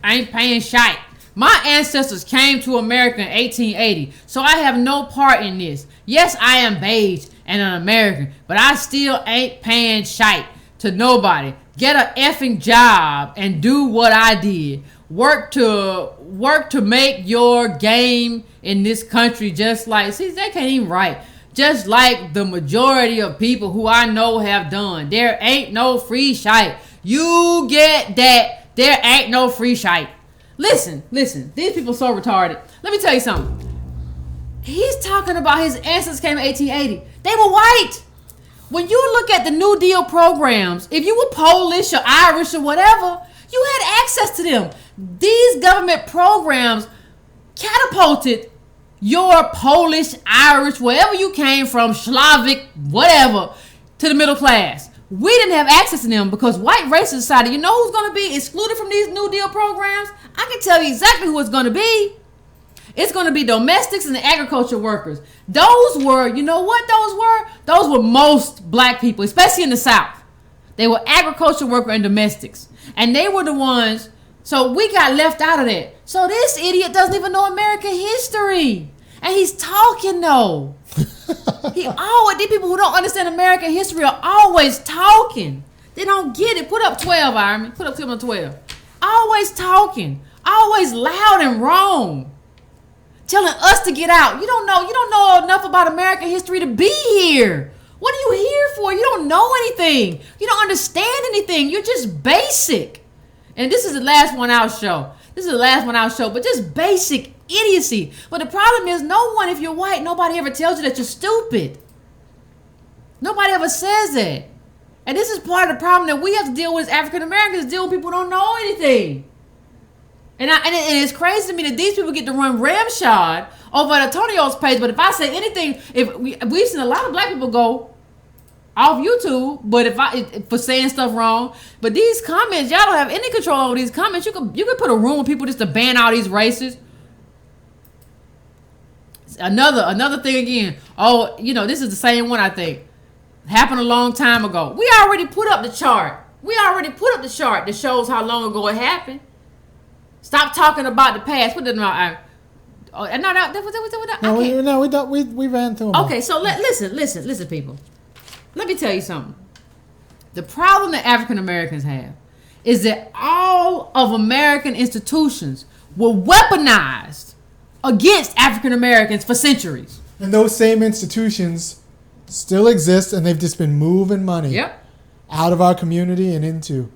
shite. My ancestors came to America in 1880, so I have no part in this. Yes, I am beige, and an American, but I still ain't paying shite to nobody. Get a effing job and do what I did. Work to make your game in this country just like, see, they can't even write. Just like the majority of people who I know have done. There ain't no free shite. You get that. There ain't no free shite. Listen. These people are so retarded. Let me tell you something. He's talking about his ancestors came in 1880. They were white. When you look at the New Deal programs, if you were Polish or Irish or whatever, you had access to them. These government programs catapulted your Polish, Irish, wherever you came from, Slavic, whatever, to the middle class. We didn't have access to them because white racist society, you know who's going to be excluded from these New Deal programs? I can tell you exactly who it's going to be. It's going to be domestics and the agriculture workers. Those were, you know what those were? Those were most black people, especially in the South. They were agriculture worker and domestics. And they were the ones, so we got left out of that. So this idiot doesn't even know American history. And he's talking though. These people who don't understand American history are always talking. They don't get it. Put up 12, Iron. Put up 12. Always talking. Always loud and wrong. Telling us to get out. You don't know enough about American history to be here. What are you here for? You don't know anything. You don't understand anything. You're just basic. And this is the last one out show. But just basic idiocy. But the problem is no one, if you're white, nobody ever tells you that you're stupid. Nobody ever says that. And this is part of the problem that we have to deal with as African Americans, deal with people who don't know anything. And it's crazy to me that these people get to run ramshod over at Antonio's page. But if I say anything, we've seen a lot of black people go off YouTube, but for saying stuff wrong. But these comments, y'all don't have any control over these comments. You could put a room with people just to ban all these races. Another thing again. Oh, this is the same one I think happened a long time ago. We already put up the chart. That shows how long ago it happened. Stop talking about the past. Put it on. We ran through them. Okay, so listen, people. Let me tell you something. The problem that African Americans have is that all of American institutions were weaponized against African Americans for centuries. And those same institutions still exist, and they've just been moving money out of our community and into.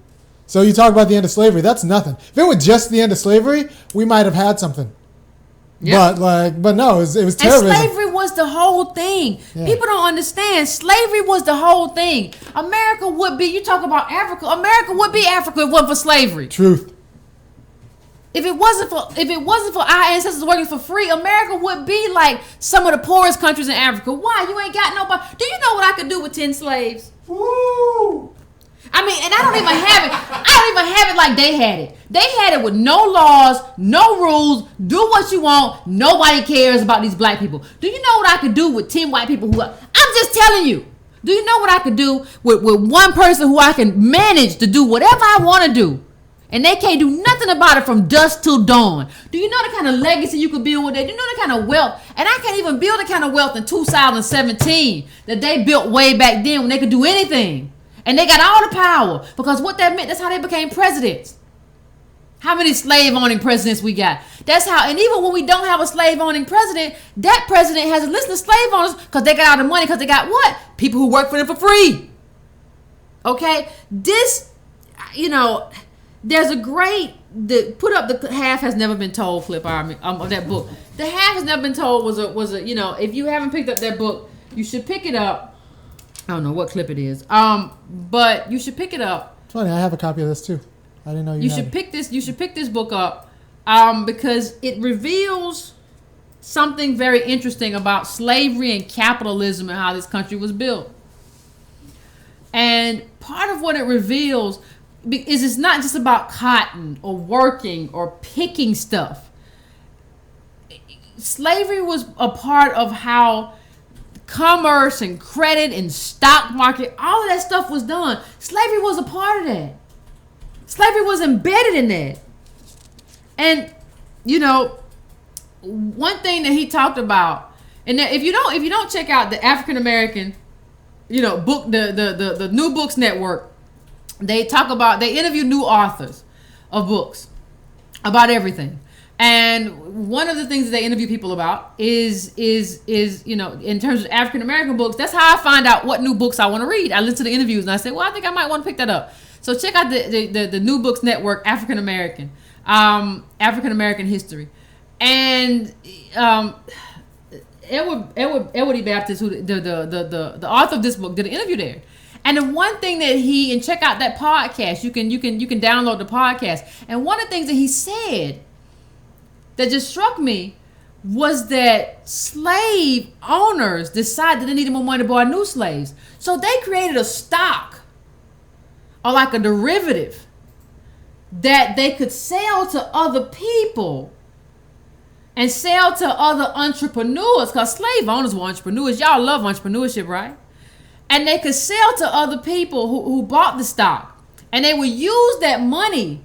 So you talk about the end of slavery, that's nothing. If it were just the end of slavery, we might have had something. Yep. But no, it was terrorism. And slavery was the whole thing. Yeah. People don't understand. Slavery was the whole thing. America would be, you talk about Africa, America would be Africa if it wasn't for slavery. Truth. If it wasn't for our ancestors working for free, America would be like some of the poorest countries in Africa. Why? You ain't got nobody. Do you know what I could do with 10 slaves? Woo! I mean, and I don't even have it like they had it. They had it with no laws, no rules, do what you want, nobody cares about these black people. Do you know what I could do with 10 white people I'm just telling you. Do you know what I could do with one person who I can manage to do whatever I want to do? And they can't do nothing about it from dusk till dawn. Do you know the kind of legacy you could build with that? Do you know the kind of wealth? And I can't even build the kind of wealth in 2017 that they built way back then when they could do anything. And they got all the power. Because what that meant, that's how they became presidents. How many slave-owning presidents we got? That's how, and even when we don't have a slave-owning president, that president has a list of slave owners because they got all the money, because they got what? People who work for them for free. Okay? This, there's a great, put up the Half Has Never Been Told flip of that book. The Half Has Never Been Told was a if you haven't picked up that book, you should pick it up. I don't know what clip it is. But you should pick it up. It's funny, I have a copy of this too. I didn't know you should pick this. You should pick this book up because it reveals something very interesting about slavery and capitalism and how this country was built. And part of what it reveals is it's not just about cotton or working or picking stuff. Slavery was a part of how commerce and credit and stock market, all of that stuff was done. Slavery was a part of that. Slavery was embedded in that. And one thing that he talked about, and that if you don't check out the African American book the New Books Network. They interview new authors of books about everything. And one of the things that they interview people about is in terms of African American books. That's how I find out what new books I want to read. I listen to the interviews and I say, well, I think I might want to pick that up. So check out the New Books Network, African American history, and Edward E. Baptist, who the author of this book, did an interview there. And the one thing that and check out that podcast. You can download the podcast. And one of the things that he said that just struck me was that slave owners decided that they needed more money to buy new slaves. So they created a stock, or like a derivative, that they could sell to other people and sell to other entrepreneurs, because slave owners were entrepreneurs. Y'all love entrepreneurship, right? And they could sell to other people who bought the stock. And they would use that money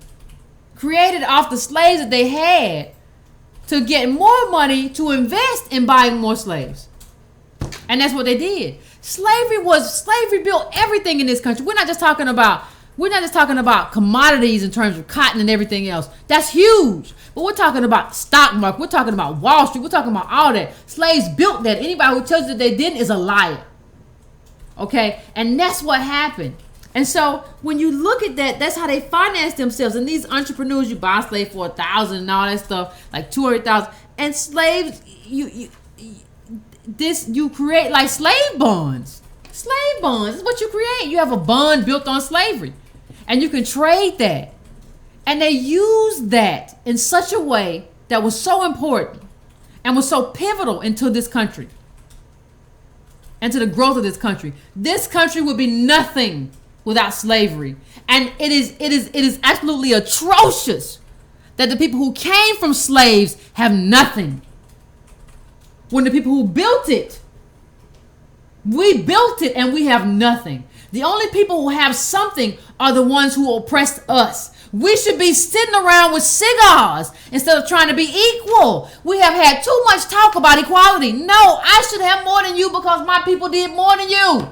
created off the slaves that they had to get more money to invest in buying more slaves. And that's what they did. Slavery built everything in this country. We're not just talking about commodities in terms of cotton and everything else. That's huge. But we're talking about stock market. We're talking about Wall Street. We're talking about all that. Slaves built that. Anybody who tells you that they didn't is a liar. Okay? And that's what happened. And so when you look at that, that's how they finance themselves. And these entrepreneurs, you buy a slave for $1,000 and all that stuff, like $200,000. And slaves, you create like slave bonds. Slave bonds is what you create. You have a bond built on slavery, and you can trade that. And they used that in such a way that was so important and was so pivotal into this country and to the growth of this country. This country would be nothing without slavery. And it is absolutely atrocious that the people who came from slaves have nothing, when the people who built it, we built it and we have nothing. The only people who have something are the ones who oppressed us. We should be sitting around with cigars instead of trying to be equal. We have had too much talk about equality. No, I should have more than you because my people did more than you.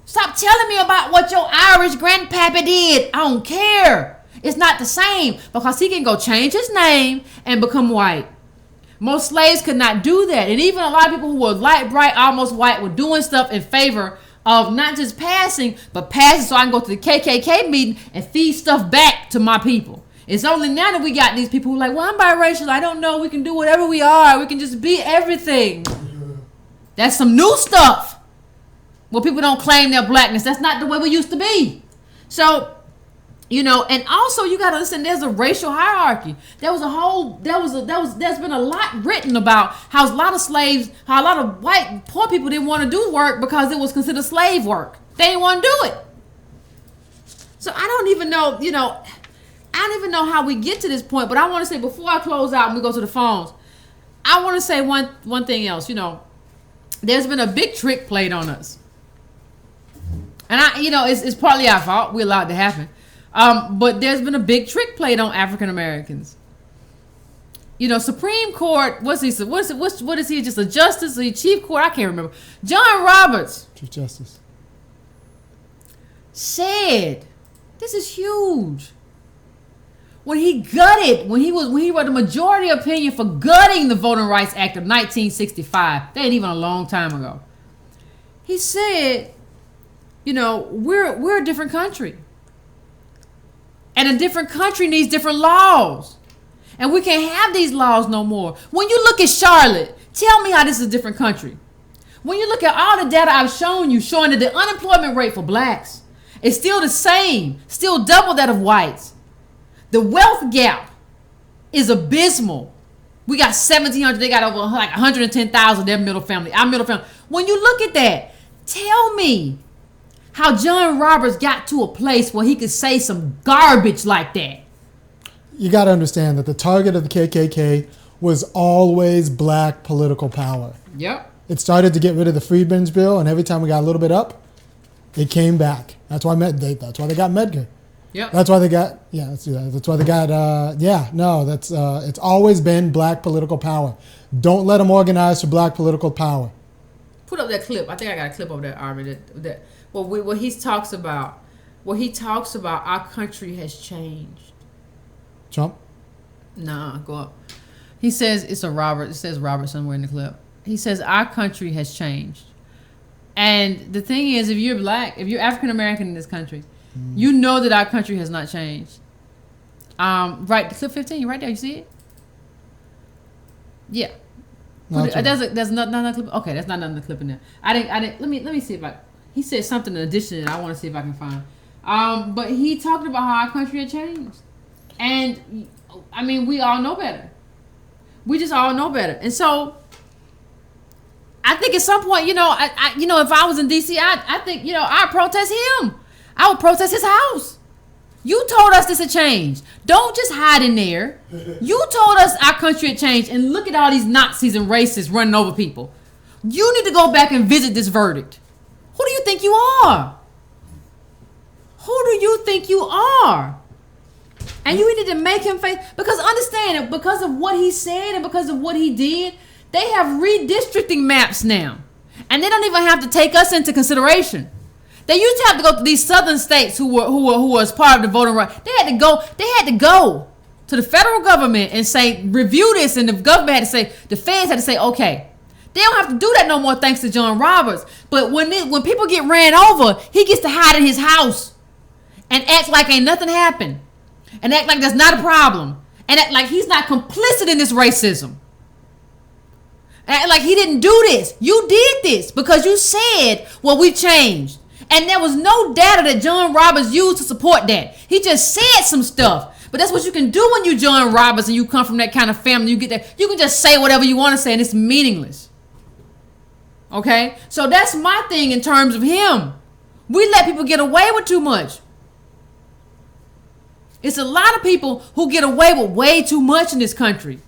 Stop telling me about what your Irish grandpappy did. I don't care. It's not the same, because he can go change his name and become white. Most slaves could not do that. And even a lot of people who were light, bright, almost white were doing stuff in favor of not just passing, but passing so I can go to the KKK meeting and feed stuff back to my people. It's only now that we got these people who are like, well, I'm biracial. I don't know. We can do whatever we are. We can just be everything. That's some new stuff. Well, people don't claim their blackness. That's not the way we used to be. So, and also you got to listen, there's a racial hierarchy. There's been a lot written about how a lot of white poor people didn't want to do work because it was considered slave work. They didn't want to do it. So I don't even know how we get to this point, but I want to say, before I close out and we go to the phones, I want to say one thing else. There's been a big trick played on us. And it's partly our fault. We allowed it to happen. But there's been a big trick played on African Americans. Supreme Court, what is he? Just a justice, a chief court? I can't remember. John Roberts, Chief Justice, said, this is huge. When he wrote the majority opinion for gutting the Voting Rights Act of 1965, that ain't even a long time ago. He said, we're a different country. And a different country needs different laws. And we can't have these laws no more. When you look at Charlotte, tell me how this is a different country. When you look at all the data I've shown you, showing that the unemployment rate for blacks is still the same, still double that of whites. The wealth gap is abysmal. We got 1,700, they got over like 110,000, their middle family, our middle family. When you look at that, tell me how John Roberts got to a place where he could say some garbage like that. You got to understand that the target of the KKK was always black political power. Yep. It started to get rid of the Freedmen's Bill, and every time we got a little bit up, it came back. That's why they got Medgar. Yep. That's why they got, let's do that. That's why they got, it's always been black political power. Don't let them organize for black political power. Put up that clip. I think I got a clip over there already. Where he talks about our country has changed. Trump? Nah, go up. He says it says Robert somewhere in the clip. He says our country has changed. And the thing is, if you're black, if you're African American in this country, you know that our country has not changed. Right, clip 15, right there, you see it? Yeah. There's not another clip. Okay, that's not another clip in there. I didn't. Let me see if I. He said something in addition that I want to see if I can find. But he talked about how our country had changed, and I mean, we all know better. We just all know better, and so I think at some point, if I was in DC, I think I'd protest him. I would protest his house. You told us this had changed. Don't just hide in there. You told us our country had changed, and look at all these Nazis and racists running over people. You need to go back and visit this verdict. Who do you think you are? Who do you think you are? And you need to make him face, because understand it, because of what he said and because of what he did, they have redistricting maps now. And they don't even have to take us into consideration. They used to have to go to these southern states who was part of the voting rights. They had to go to the federal government and say, review this, and the government had to say, the feds had to say, okay. They don't have to do that no more thanks to John Roberts. But when people get ran over, he gets to hide in his house and act like ain't nothing happened. And act like that's not a problem. And act like he's not complicit in this racism. And act like he didn't do this. You did this because you said, well, we changed. And there was no data that John Roberts used to support that. He just said some stuff. But that's what you can do when you John Roberts and you come from that kind of family. You get that. You can just say whatever you want to say and it's meaningless. Okay? So that's my thing in terms of him. We let people get away with too much. It's a lot of people who get away with way too much in this country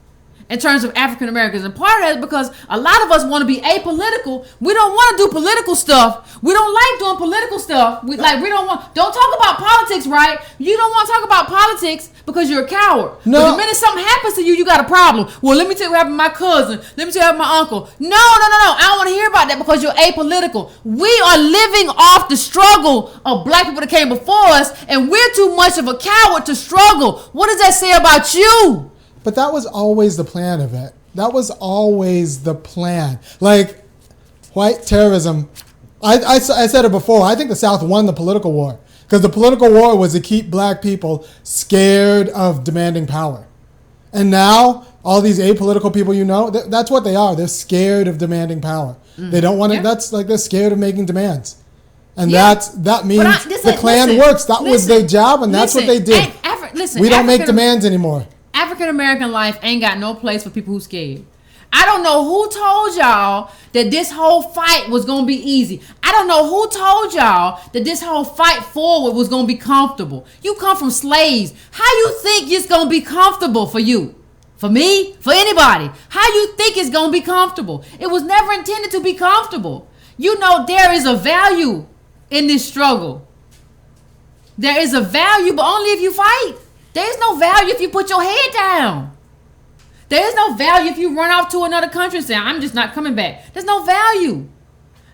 in terms of African Americans. And part of that is because a lot of us want to be apolitical. We don't want to do political stuff. We don't like doing political stuff. Don't talk about politics, right? You don't want to talk about politics because you're a coward. No. But the minute something happens to you, you got a problem. Well, let me tell you what happened to my cousin. Let me tell you what happened to my uncle. No. I don't want to hear about that because you're apolitical. We are living off the struggle of black people that came before us, and we're too much of a coward to struggle. What does that say about you? But that was always the plan of it. That was always the plan. Like, white terrorism, I said it before, I think the South won the political war. Because the political war was to keep black people scared of demanding power. And now, all these apolitical people that's what they are. They're scared of demanding power. They don't want to, that's like they're scared of making demands. And that means the Klan works. That was their job, and that's what they did. We don't make demands anymore. African American life ain't got no place for people who scared. I don't know who told y'all that this whole fight was going to be easy. I don't know who told y'all that this whole fight forward was going to be comfortable. You come from slaves. How you think it's going to be comfortable for you? For me? For anybody? How you think it's going to be comfortable? It was never intended to be comfortable. There is a value in this struggle. There is a value, but only if you fight. There's no value if you put your head down. There's no value if you run off to another country and say, I'm just not coming back. There's no value.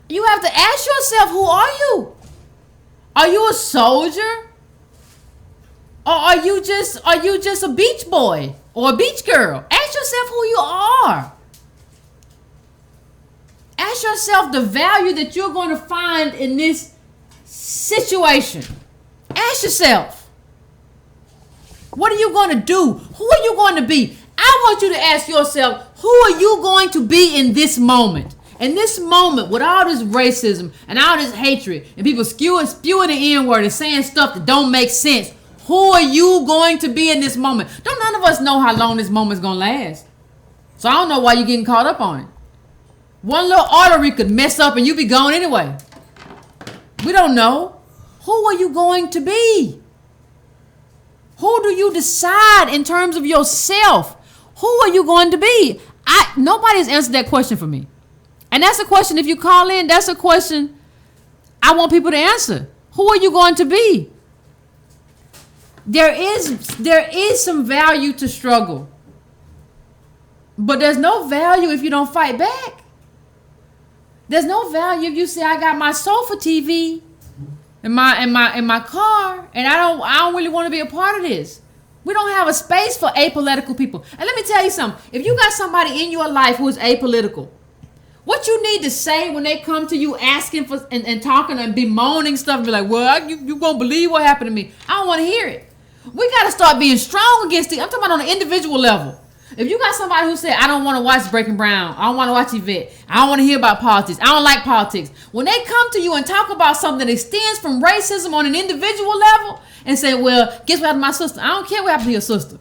You have to ask yourself, who are you? Are you a soldier? Or are you just a beach boy or a beach girl? Ask yourself who you are. Ask yourself the value that you're going to find in this situation. Ask yourself. What are you going to do? Who are you going to be? I want you to ask yourself, who are you going to be in this moment? In this moment, with all this racism and all this hatred and people spewing the N-word and saying stuff that don't make sense, who are you going to be in this moment? None of us know how long this moment's going to last. So I don't know why you're getting caught up on it. One little artery could mess up and you be gone anyway. We don't know. Who are you going to be? Who do you decide in terms of yourself? Who are you going to be? Nobody's answered that question for me. And that's a question, if you call in, that's a question I want people to answer. Who are you going to be? There is some value to struggle. But there's no value if you don't fight back. There's no value if you say I got my sofa TV in my car, and I don't really want to be a part of this. We don't have a space for apolitical people. And let me tell you something. If you got somebody in your life who is apolitical, what you need to say when they come to you asking for and talking and bemoaning stuff, be like, well, you won't believe what happened to me. I don't want to hear it. We got to start being strong against it. I'm talking about on an individual level. If you got somebody who said, I don't want to watch Breaking Brown, I don't want to watch Yvette, I don't want to hear about politics, I don't like politics. When they come to you and talk about something that extends from racism on an individual level and say, well, guess what happened to my sister? I don't care what happened to your sister.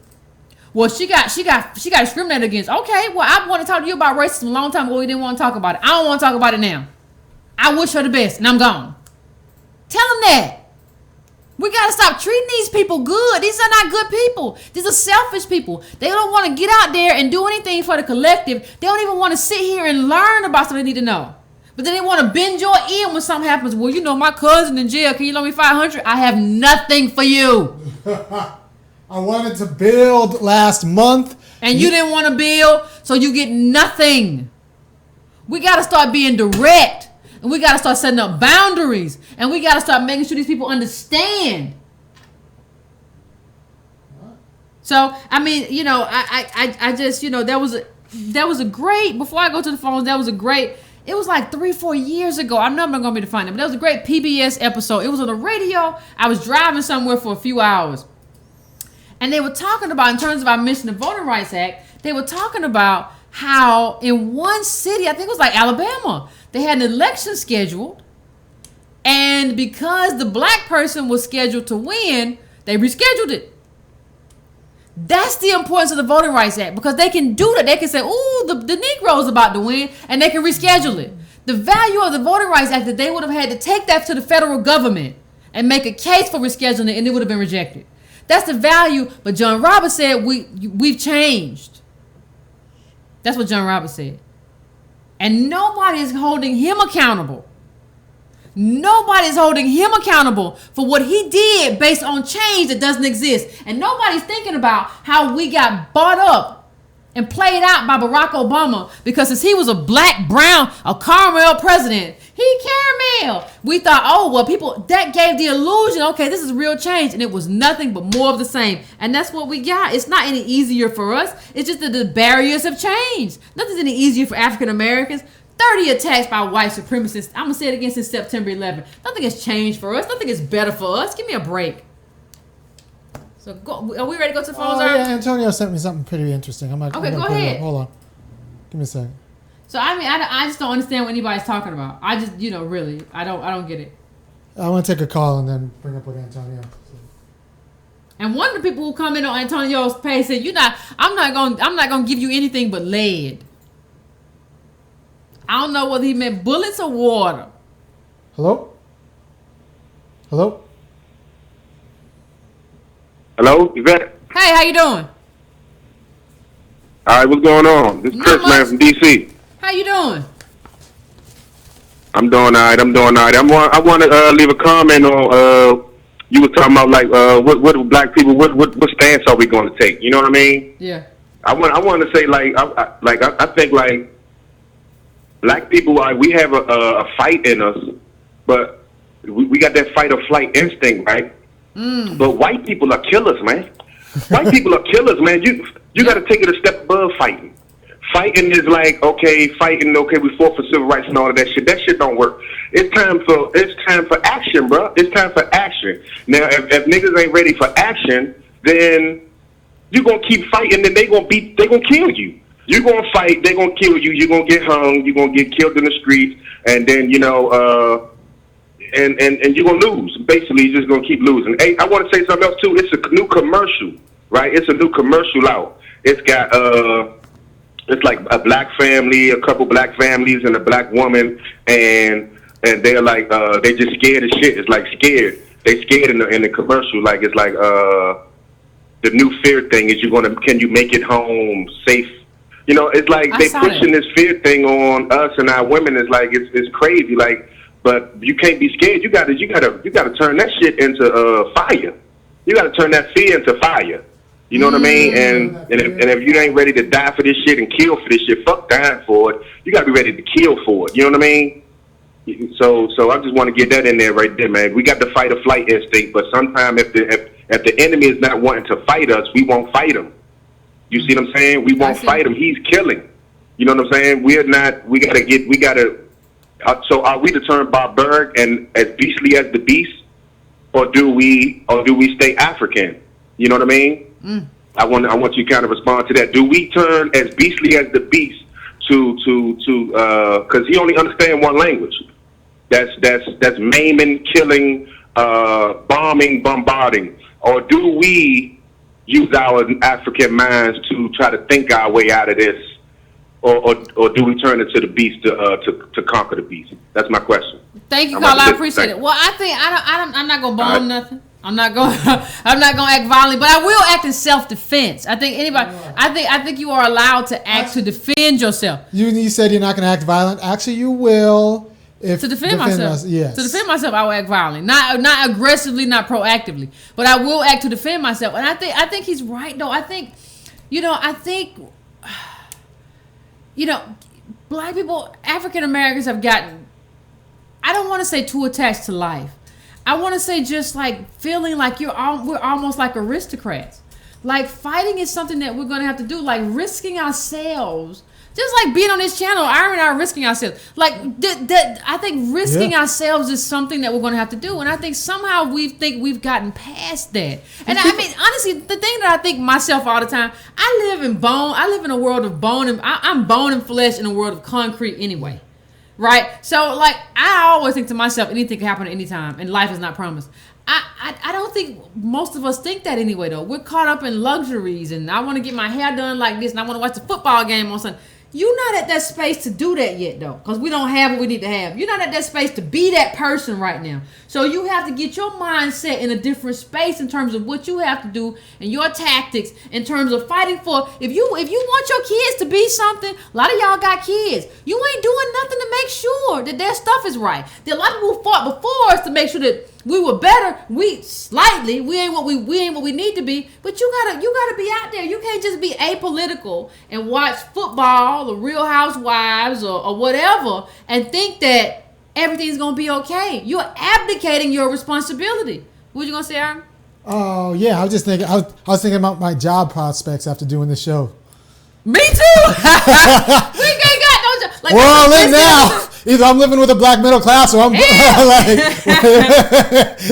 Well, she got discriminated against. Okay, well, I want to talk to you about racism a long time ago. We didn't want to talk about it. I don't want to talk about it now. I wish her the best, and I'm gone. Tell them that. We got to stop treating these people good. These are not good people. These are selfish people. They don't want to get out there and do anything for the collective. They don't even want to sit here and learn about something they need to know. But then they want to bend your ear when something happens. Well, you know, my cousin in jail. Can you loan me $500? I have nothing for you. I wanted to build last month. And you didn't want to build, so you get nothing. We got to start being direct. And we got to start setting up boundaries. And we got to start making sure these people understand. So, I mean, you know, I just, you know, that was a great, before I go to the phones, that was a great, it was like 3-4 years ago. I know I'm not going to be able to find it, but that was a great PBS episode. It was on the radio. I was driving somewhere for a few hours. And they were talking about, in terms of our mission, the Voting Rights Act, they were talking about how in one city, I think it was like Alabama, they had an election scheduled, and because the black person was scheduled to win, they rescheduled it. That's the importance of the Voting Rights Act, because they can do that. They can say, ooh, the Negro's about to win, and they can reschedule it. The value of the Voting Rights Act, that they would have had to take that to the federal government and make a case for rescheduling it, and it would have been rejected. That's the value. But John Roberts said, we've changed. That's what John Roberts said. And nobody is holding him accountable. Nobody is holding him accountable for what he did based on change that doesn't exist. And nobody's thinking about how we got bought up and played out by Barack Obama, because since he was a black, brown, a caramel president, he caramel. We thought, oh, well, people, that gave the illusion, okay, this is real change. And it was nothing but more of the same. And that's what we got. It's not any easier for us. It's just that the barriers have changed. Nothing's any easier for African Americans. 30 attacks by white supremacists. I'm going to say it again since September 11th. Nothing has changed for us. Nothing is better for us. Give me a break. So are we ready to go to the phones? Yeah, Antonio sent me something pretty interesting. Okay, go ahead. Hold on. Give me a second. So I mean, I just don't understand what anybody's talking about. I just, you know, really, I don't get it. I want to take a call and then bring up with Antonio. And one of the people who come in on Antonio's page said, I'm not gonna give you anything but lead. I don't know whether he meant bullets or water. Hello? Hello? Hello, Yvette. Hey, how you doing? All right, what's going on? This is Chris, man, from D.C. How you doing? I'm doing all right. I want to leave a comment on you were talking about like what black people what stance are we going to take? You know what I mean? Yeah. I want to say I think like black people, we have a fight in us, but we got that fight or flight instinct, right? But white people are killers, man. White people are killers, man. You got to take it a step above fighting. Fighting is like, okay, we fought for civil rights and all of that shit. That shit don't work. It's time for action, bro. It's time for action. Now, if niggas ain't ready for action, then you gonna keep fighting, and they gonna kill you. You gonna fight, they gonna kill you. You gonna get hung. You gonna get killed in the streets, and then and you're gonna lose. Basically, you're just gonna keep losing. Hey, I want to say something else too. It's a new commercial, right? It's a new commercial out. It's got it's like a black family, a couple black families, and a black woman, and they're like they just scared as shit. It's like scared. They scared in the commercial. Like it's like the new fear thing is can you make it home safe? You know, it's like they pushing this fear thing on us and our women. It's like it's crazy. Like, but you can't be scared. You gotta turn that shit into fire. You gotta turn that fear into fire. You know what I mean? And if you ain't ready to die for this shit and kill for this shit, fuck dying for it. You gotta be ready to kill for it. You know what I mean? So I just want to get that in there right there, man. We got the fight or flight instinct, but sometimes if the enemy is not wanting to fight us, we won't fight him. You see what I'm saying? We won't fight him. He's killing. You know what I'm saying? We're not. We gotta. So are we to turn barbaric and as beastly as the beast, or do we stay African? You know what I mean? I want you to kind of respond to that. Do we turn as beastly as the beast to because he only understands one language. That's maiming, killing, bombing, bombarding. Or do we use our African minds to try to think our way out of this? Or do we turn into the beast to conquer the beast? That's my question. Thank you, Carl. I appreciate it. Well, I think I'm not gonna bomb nothing. I'm not gonna act violently, but I will act in self-defense. I think anybody. I think you are allowed to act to defend yourself. You said you're not gonna act violent. Actually, you will. To defend myself. Yes. To defend myself, I will act violently. Not aggressively, not proactively, but I will act to defend myself. And I think he's right though. I think Black people, African Americans have gotten, I don't want to say too attached to life. I want to say just like feeling like we're almost like aristocrats. Like fighting is something that we're going to have to do, like risking ourselves. Just like being on this channel, Iron and I are risking ourselves. Like I think risking ourselves is something that we're going to have to do. And I think somehow we've gotten past that. And I mean, honestly, the thing that I think myself all the time, I live in a world of bone, and I'm bone and flesh in a world of concrete anyway. Right? So like, I always think to myself, anything can happen at any time, and life is not promised. I don't think most of us think that anyway, though. We're caught up in luxuries, and I want to get my hair done like this, and I want to watch the football game on Sunday. You're not at that space to do that yet, though, because we don't have what we need to have. You're not at that space to be that person right now. So you have to get your mindset in a different space in terms of what you have to do and your tactics in terms of fighting for. If you want your kids to be something, a lot of y'all got kids. You ain't doing nothing to make sure that their stuff is right. There are a lot of people fought before us to make sure that we were better. We ain't what we need to be. But you gotta be out there. You can't just be apolitical and watch football or Real Housewives or whatever and think that everything's gonna be okay. You're abdicating your responsibility. What you gonna say, Aaron? Oh yeah, I was just thinking. I was thinking about my job prospects after doing this show. Me too. We ain't got no job. Like, we're all in now. Either I'm living with a black middle class, or I'm like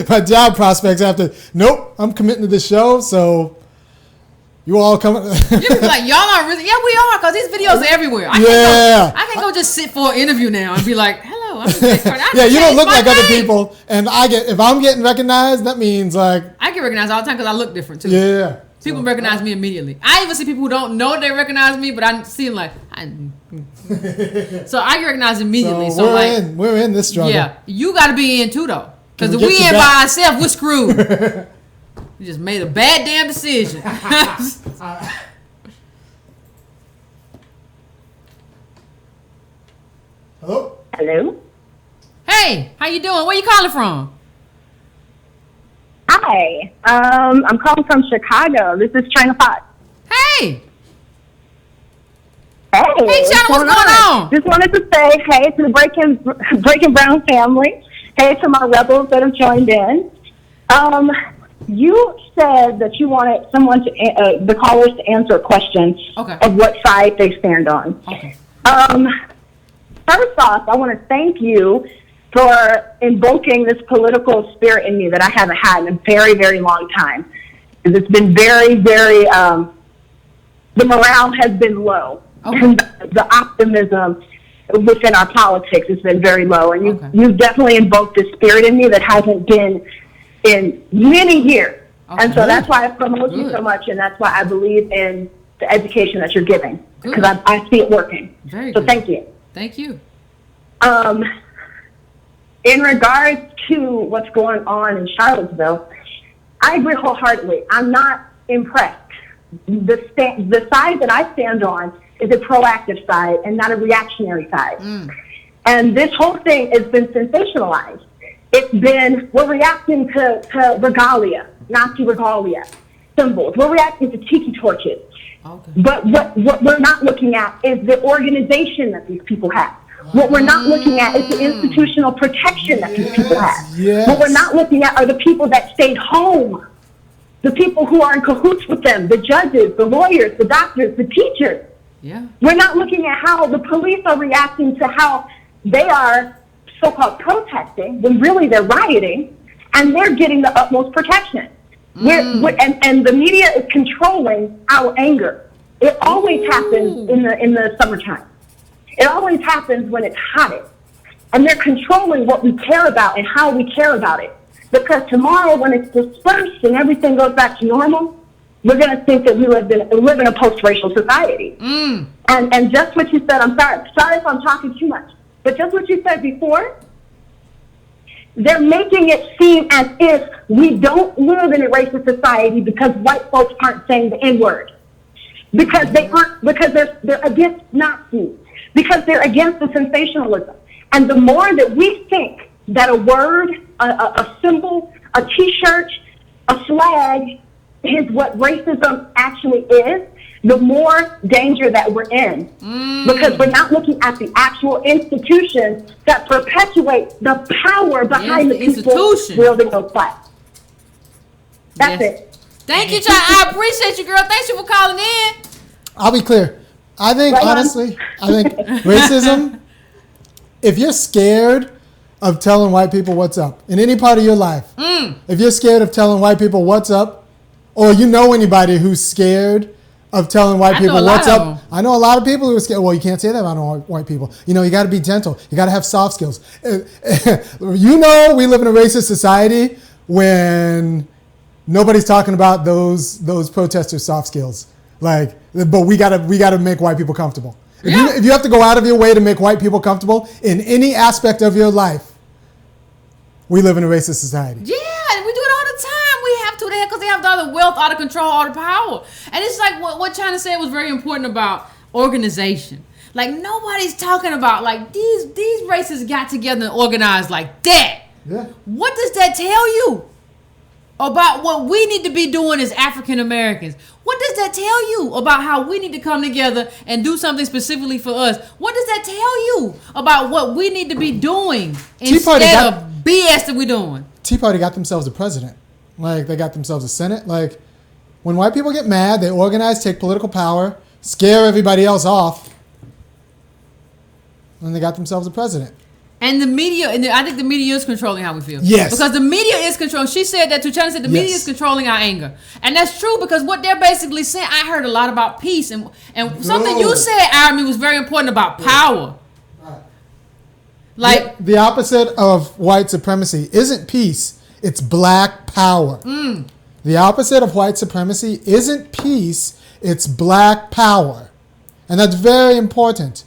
my job prospects after. Nope, I'm committing to this show. So you all come. You be like, y'all aren't really. Yeah, we are, because these videos are everywhere. I can't go just sit for an interview now and be like, hello, I'm yeah, you don't look like other people, and if I'm getting recognized, that means like I get recognized all the time because I look different too. Yeah. People recognize me immediately. I even see people who don't know they recognize me, but I see them like, so I get recognized immediately. So we're in this struggle. Yeah, you got to be in too though, because if we in by ourselves, we're screwed. You just made a bad damn decision. Hello. Hello. Hey, how you doing? Where you calling from? Hi. I'm calling from Chicago. This is China Fox. Hey. Hey, China, what's going on? Just wanted to say hey to the Breaking Brown family. Hey to my rebels that have joined in. You said that you wanted someone the callers to answer a question of what side they stand on. Okay. First off, I want to thank you for invoking this political spirit in me that I haven't had in a very, very long time. Because it's been very, very, the morale has been low. Okay. And the optimism within our politics has been very low. And you've definitely invoked this spirit in me that hasn't been in many years. Okay. And so that's why I promote you so much, and that's why I believe in the education that you're giving. Because I see it working. Very so good. Thank you. Thank you. In regards to what's going on in Charlottesville, I agree wholeheartedly. I'm not impressed. The side that I stand on is a proactive side and not a reactionary side. And this whole thing has been sensationalized. We're reacting to regalia, Nazi regalia. symbols. We're reacting to tiki torches. Okay. But what we're not looking at is the organization that these people have. What we're not looking at is the institutional protection that these people have. Yes. What we're not looking at are the people that stayed home, the people who are in cahoots with them, the judges, the lawyers, the doctors, the teachers. Yeah. We're not looking at how the police are reacting to how they are so-called protesting when really they're rioting, and they're getting the utmost protection. And the media is controlling our anger. It always happens in the summertime. It always happens when it's hottest. And they're controlling what we care about and how we care about it. Because tomorrow, when it's dispersed and everything goes back to normal, we're going to think that we live in a post-racial society. And just what you said, I'm sorry if I'm talking too much, but just what you said before, they're making it seem as if we don't live in a racist society because white folks aren't saying the N-word. Because they're against Nazis. Because they're against the sensationalism. And the more that we think that a word, a symbol, a T-shirt, a flag is what racism actually is, the more danger that we're in. Because we're not looking at the actual institutions that perpetuate the power behind the people wielding those flags. That's it. Thank you, John. I appreciate you, girl. Thanks you for calling in. I'll be clear. I think, honestly, racism, if you're scared of telling white people what's up in any part of your life, if you're scared of telling white people what's up, or you know anybody who's scared of telling white people what's up. I know a lot of people who are scared. Well, you can't say that about white people. You know, you got to be gentle. You got to have soft skills. You know, we live in a racist society when nobody's talking about those protesters' soft skills. Like, but we gotta make white people comfortable. If you have to go out of your way to make white people comfortable in any aspect of your life, we live in a racist society. Yeah, we do it all the time. We have to, because they have all the wealth, all the control, all the power. And it's like what China said was very important about organization. Like, nobody's talking about, like, these races got together and organized like that. Yeah. What does that tell you about what we need to be doing as African Americans? What does that tell you about how we need to come together and do something specifically for us? What does that tell you about what we need to be doing instead of BS that we're doing? Tea Party got themselves a president. Like, they got themselves a Senate. Like, when white people get mad, they organize, take political power, scare everybody else off, and they got themselves a president. And the media, and I think the media is controlling how we feel. Yes. Because the media is controlling. She said that too. China said the media is controlling our anger. And that's true, because what they're basically saying, I heard a lot about peace. And something you said, Army, was very important about power. Like, the opposite of white supremacy isn't peace, it's black power. The opposite of white supremacy isn't peace, it's black power. And that's very important.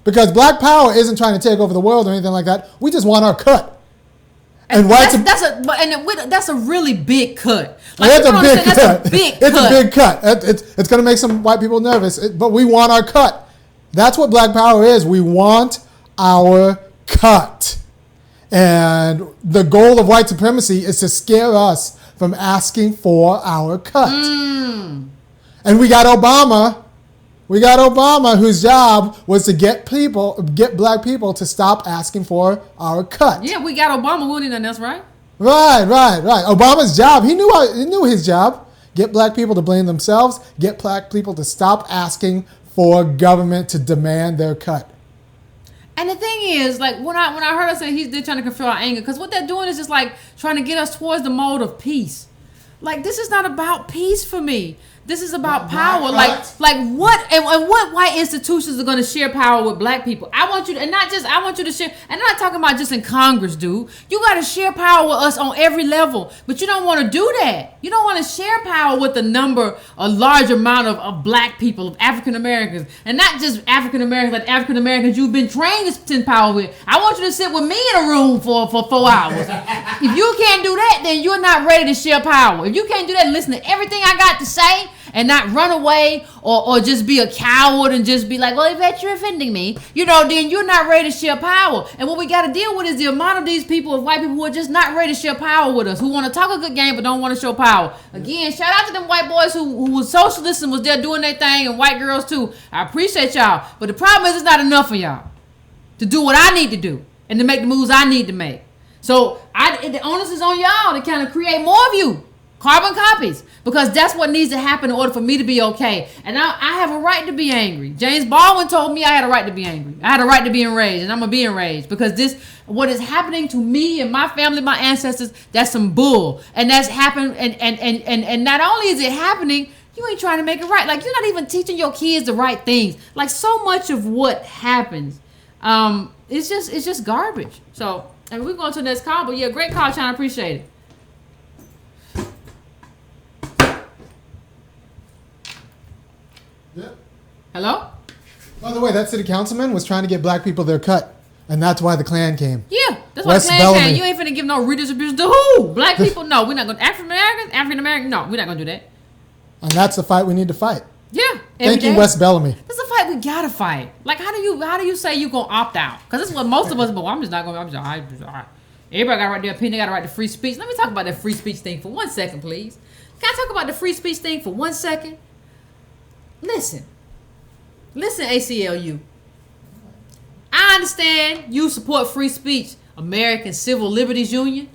Because black power isn't trying to take over the world or anything like that. We just want our cut. And that's a really big cut. Like, that's a big cut. That's a big cut. It's a big cut. It's going to make some white people nervous, but we want our cut. That's what black power is. We want our cut. And the goal of white supremacy is to scare us from asking for our cut. And we got Obama. Whose job was to get black people to stop asking for our cut. Yeah, we got Obama. We don't need nothing else, right? Right. Obama's job, he knew his job. Get black people to blame themselves. Get black people to stop asking for government to demand their cut. And the thing is, like, when I heard her say they're trying to control our anger, because what they're doing is just like trying to get us towards the mode of peace. Like, this is not about peace for me. This is about power. Like what and what white institutions are going to share power with black people? I want you to share, and I'm not talking about just in Congress, dude. You got to share power with us on every level, but you don't want to do that. You don't want to share power with a large amount of black people, of African Americans, and not just African Americans, like African Americans you've been trained to spend power with. I want you to sit with me in a room for 4 hours. If you can't do that, then you're not ready to share power. If you can't do that, listen to everything I got to say, and not run away or just be a coward and just be like, well, Yvette, you're offending me, then you're not ready to share power. And what we got to deal with is the amount of these people, of white people, who are just not ready to share power with us, who want to talk a good game but don't want to show power. Again, shout out to them white boys who was socialists and was there doing their thing, and white girls too. I appreciate y'all, but the problem is it's not enough for y'all to do what I need to do and to make the moves I need to make. So the onus is on y'all to kind of create more of you, carbon copies, because that's what needs to happen in order for me to be okay. And I have a right to be angry. James Baldwin told me I had a right to be angry. I had a right to be enraged, and I'm gonna be enraged because what is happening to me and my family, my ancestors, that's some bull, and that's happened. And not only is it happening, you ain't trying to make it right. Like, you're not even teaching your kids the right things. Like, so much of what happens, it's just garbage. So. And we're going to the next call, but yeah, great call, China. Appreciate it. Yeah. Hello? By the way, that city councilman was trying to get black people their cut, and that's why the Klan came. Yeah, that's why the Klan came. You ain't finna give no redistribution to who? Black people? No, we're not going to. African Americans? No, we're not going to do that. And that's the fight we need to fight. Yeah. Thank you, West Bellamy. That's a fight we gotta fight. Like, how do you say you gonna opt out? Because this is what most of us. But I'm just not gonna. Everybody got right their opinion. They got to right to free speech. Let me talk about that free speech thing for 1 second, please. Can I talk about the free speech thing for 1 second? Listen, ACLU. I understand you support free speech, American Civil Liberties Union.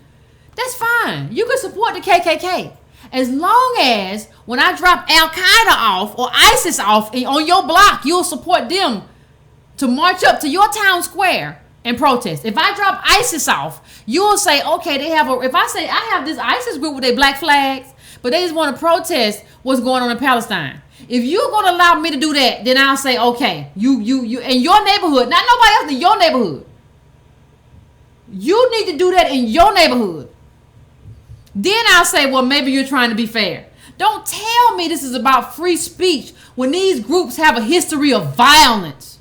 That's fine. You can support the KKK. As long as when I drop Al-Qaeda off or ISIS off on your block, you'll support them to march up to your town square and protest. If I drop ISIS off, you'll say, okay, if I say I have this ISIS group with their black flags, but they just want to protest what's going on in Palestine. If you're going to allow me to do that, then I'll say, okay, you in your neighborhood, not nobody else in your neighborhood. You need to do that in your neighborhood. Then I'll say, well, maybe you're trying to be fair. Don't tell me this is about free speech when these groups have a history of violence.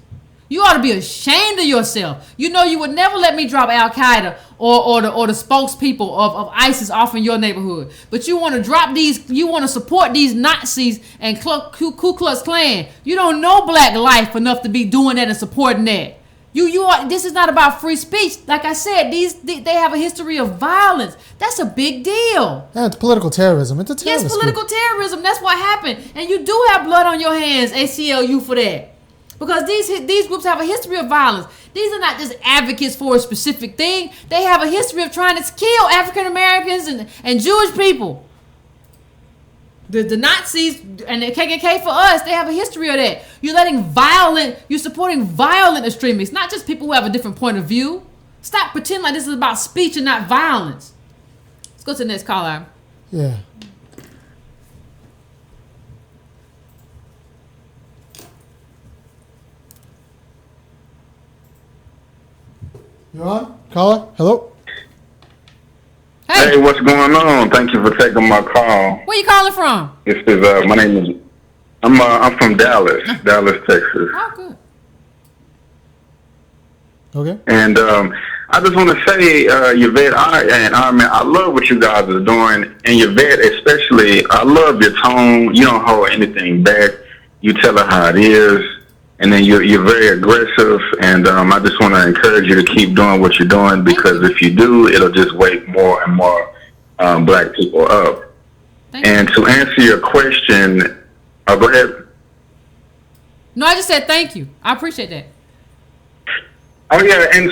You ought to be ashamed of yourself. You know you would never let me drop Al-Qaeda or the spokespeople of ISIS off in your neighborhood. But you want to drop these, you want to support these Nazis and Ku Klux Klan. You don't know black life enough to be doing that and supporting that. This is not about free speech. Like I said, they have a history of violence. That's a big deal. Yeah, it's political terrorism. It's a terrorist Yes, political terrorism. That's what happened. And you do have blood on your hands, ACLU, for that. Because these groups have a history of violence. These are not just advocates for a specific thing. They have a history of trying to kill African Americans and Jewish people. The Nazis and the KKK for us, they have a history of that. You're supporting violent extremists, not just people who have a different point of view. Stop pretending like this is about speech and not violence. Let's go to the next caller. Yeah. You on? Caller? Hello? Hey, what's going on? Thank you for taking my call. Where you calling from? This is my name is I'm from Dallas, Texas. Oh, good. Okay. And I just want to say, Yvette, I love what you guys are doing, and Yvette especially. I love your tone. You don't hold anything back. You tell her how it is, and then you're very aggressive. And I just want to encourage you to keep doing what you're doing, because if you do, it'll just wake more and more black people up. And to answer your question, go ahead. No, I just said thank you. I appreciate that. Oh yeah, and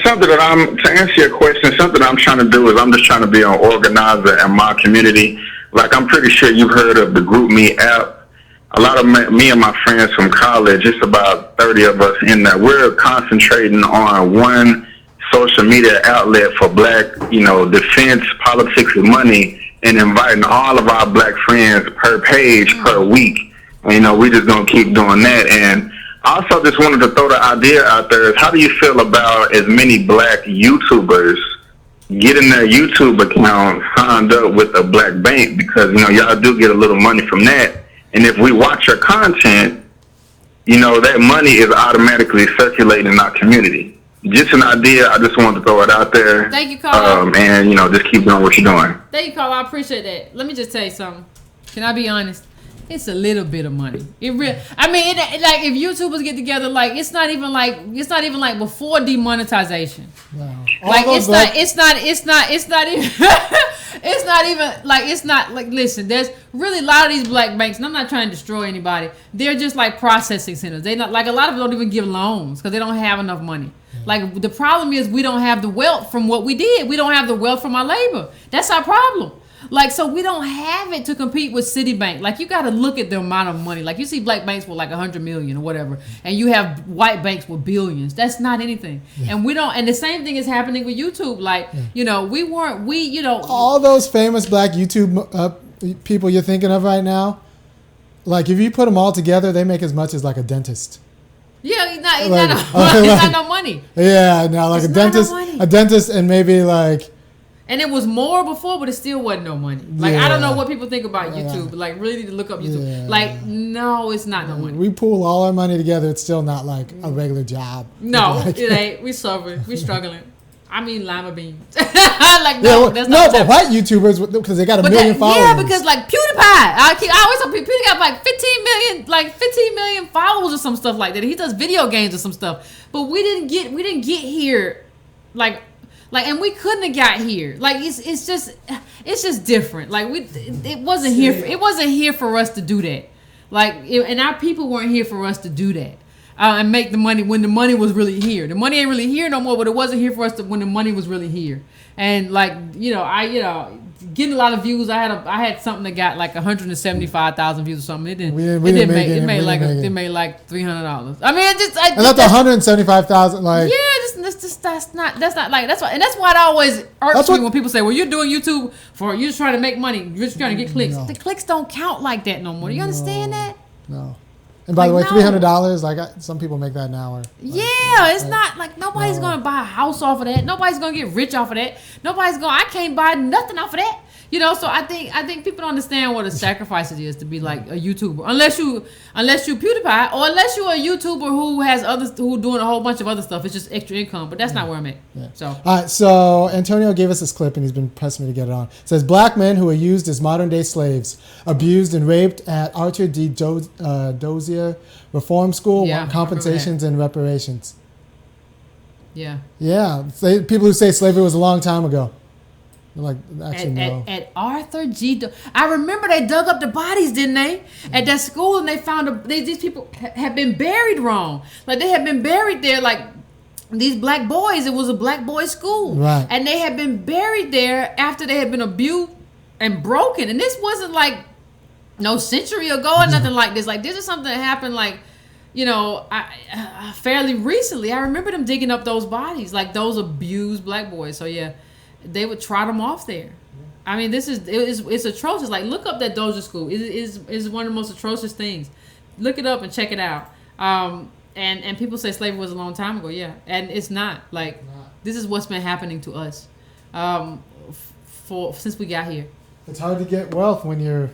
something that to answer your question, something I'm trying to do is I'm just trying to be an organizer in my community. Like, I'm pretty sure you've heard of the GroupMe app. A lot of me and my friends from college, it's about 30 of us in that. We're concentrating on one social media outlet for black, defense, politics, and money, and inviting all of our black friends per page per week. We just gonna keep doing that. And I also just wanted to throw the idea out there is, how do you feel about as many black YouTubers getting their YouTube account signed up with a black bank? Because, y'all do get a little money from that. And if we watch your content, that money is automatically circulating in our community. Just an idea. I just wanted to throw it out there. Thank you, Carl. And, just keep doing what you're doing. Thank you, Carl. I appreciate that. Let me just tell you something. Can I be honest? It's a little bit of money. It really. I mean, like if YouTubers get together, like it's not even like before demonetization. No. Like it's not even listen, there's really a lot of these black banks, and I'm not trying to destroy anybody. They're just like processing centers. They not like a lot of them don't even give loans because they don't have enough money. Like the problem is we don't have the wealth from what we did. We don't have the wealth from our labor. That's our problem. Like, so we don't have it to compete with Citibank. Like, you got to look at the amount of money. Like, you see black banks with like 100 million or whatever, and you have white banks with billions. That's not anything. Yeah. And we don't. And the same thing is happening with YouTube. Like, you know, all those famous black YouTube people you're thinking of right now. Like, if you put them all together, they make as much as like a dentist. Yeah, it's not no money. Yeah, no, like a dentist, and maybe like. And it was more before, but it still wasn't no money. Like, I don't know what people think about YouTube, but like, really need to look up YouTube. Yeah. Like, no, it's not no money. We pool all our money together. It's still not like a regular job. No, like, it ain't. We suffering. We struggling. I mean, lima beans. Like, no, that's not. No, but white YouTubers, because they got a million followers. Yeah, because like PewDiePie, I always tell people, PewDiePie got like 15 million followers or some stuff like that. He does video games or some stuff, but we didn't get here, like, and we couldn't have got here. Like, it's just different. Like, it wasn't here for us to do that. Like, and our people weren't here for us to do that. And make the money when the money was really here. The money ain't really here no more, but it wasn't here for us when the money was really here. And like, getting a lot of views. I had something that got like 175,000 views or something. It made like $300. I mean, and that's 175,000. Like, yeah, that's not like that's why, and that's why it always irks me when people say, "Well, you're doing YouTube you're just trying to make money. You're just trying to get clicks." No. The clicks don't count like that no more. Do you understand that? No. And by the way, $300, like some people make that an hour. It's not like nobody's going to buy a house off of that. Nobody's going to get rich off of that. I can't buy nothing off of that. You know, so I think people don't understand what a sacrifice it is to be like a YouTuber. Unless you PewDiePie, or unless you're a YouTuber who doing a whole bunch of other stuff. It's just extra income, but that's not where I'm at. Yeah. So all right, so Antonio gave us this clip, and he's been pressing me to get it on. It says black men who are used as modern day slaves, abused and raped at Archer D. Dozier Reform School, want compensations and reparations. Yeah. Yeah. People who say slavery was a long time ago. Like, actually, no. At Arthur G. I remember they dug up the bodies, didn't they? At that school, and they found these people had been buried wrong. Like, they had been buried there, like these black boys. It was a black boys' school, right? And they had been buried there after they had been abused and broken. And this wasn't like no century ago or nothing like this. Like, this is something that happened, like, fairly recently. I remember them digging up those bodies, like those abused black boys. So yeah. They would trot them off there. I mean, it's atrocious. Like, look up that Dozier School. It is one of the most atrocious things. Look it up and check it out. And people say slavery was a long time ago. Yeah, and it's not. Like, this is what's been happening to us since we got here. It's hard to get wealth when you're,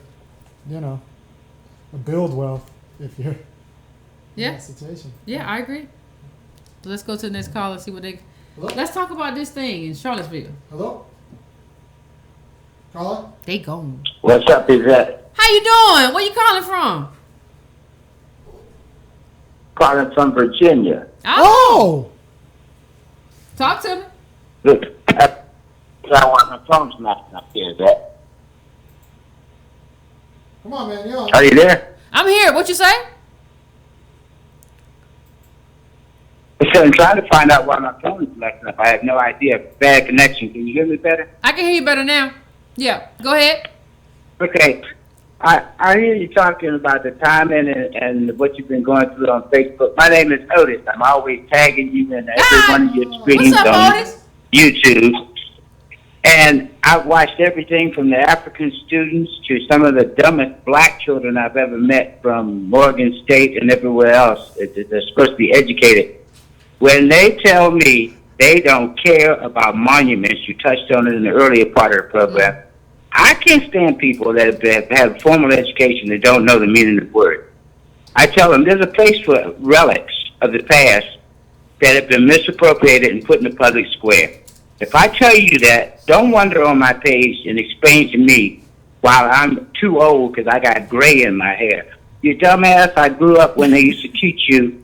build wealth if you're in that situation. Yeah, I agree. So let's go to the next call and see what they. Hello? Let's talk about this thing in Charlottesville. Hello? Caller? They gone. What's up, Yvette? How you doing? Where you calling from? Calling from Virginia. Oh! Talk to me. Look, I want my phone smashing up here, Yvette. Come on, man. You're on. Are you there? I'm here. What you say? So I'm trying to find out why my phone is messing up. I have no idea. Bad connection. Can you hear me better? I can hear you better now. Yeah, go ahead. Okay. I hear you talking about the timing and what you've been going through on Facebook. My name is Otis. I'm always tagging you in every one of your streams on Otis? YouTube. And I've watched everything from the African students to some of the dumbest black children I've ever met from Morgan State and everywhere else. They're supposed to be educated. When they tell me they don't care about monuments, you touched on it in the earlier part of the program, I can't stand people that have formal education that don't know the meaning of the word. I tell them there's a place for relics of the past that have been misappropriated and put in the public square. If I tell you that, don't wander on my page and explain to me while I'm too old because I got gray in my hair. You dumbass, I grew up when they used to teach you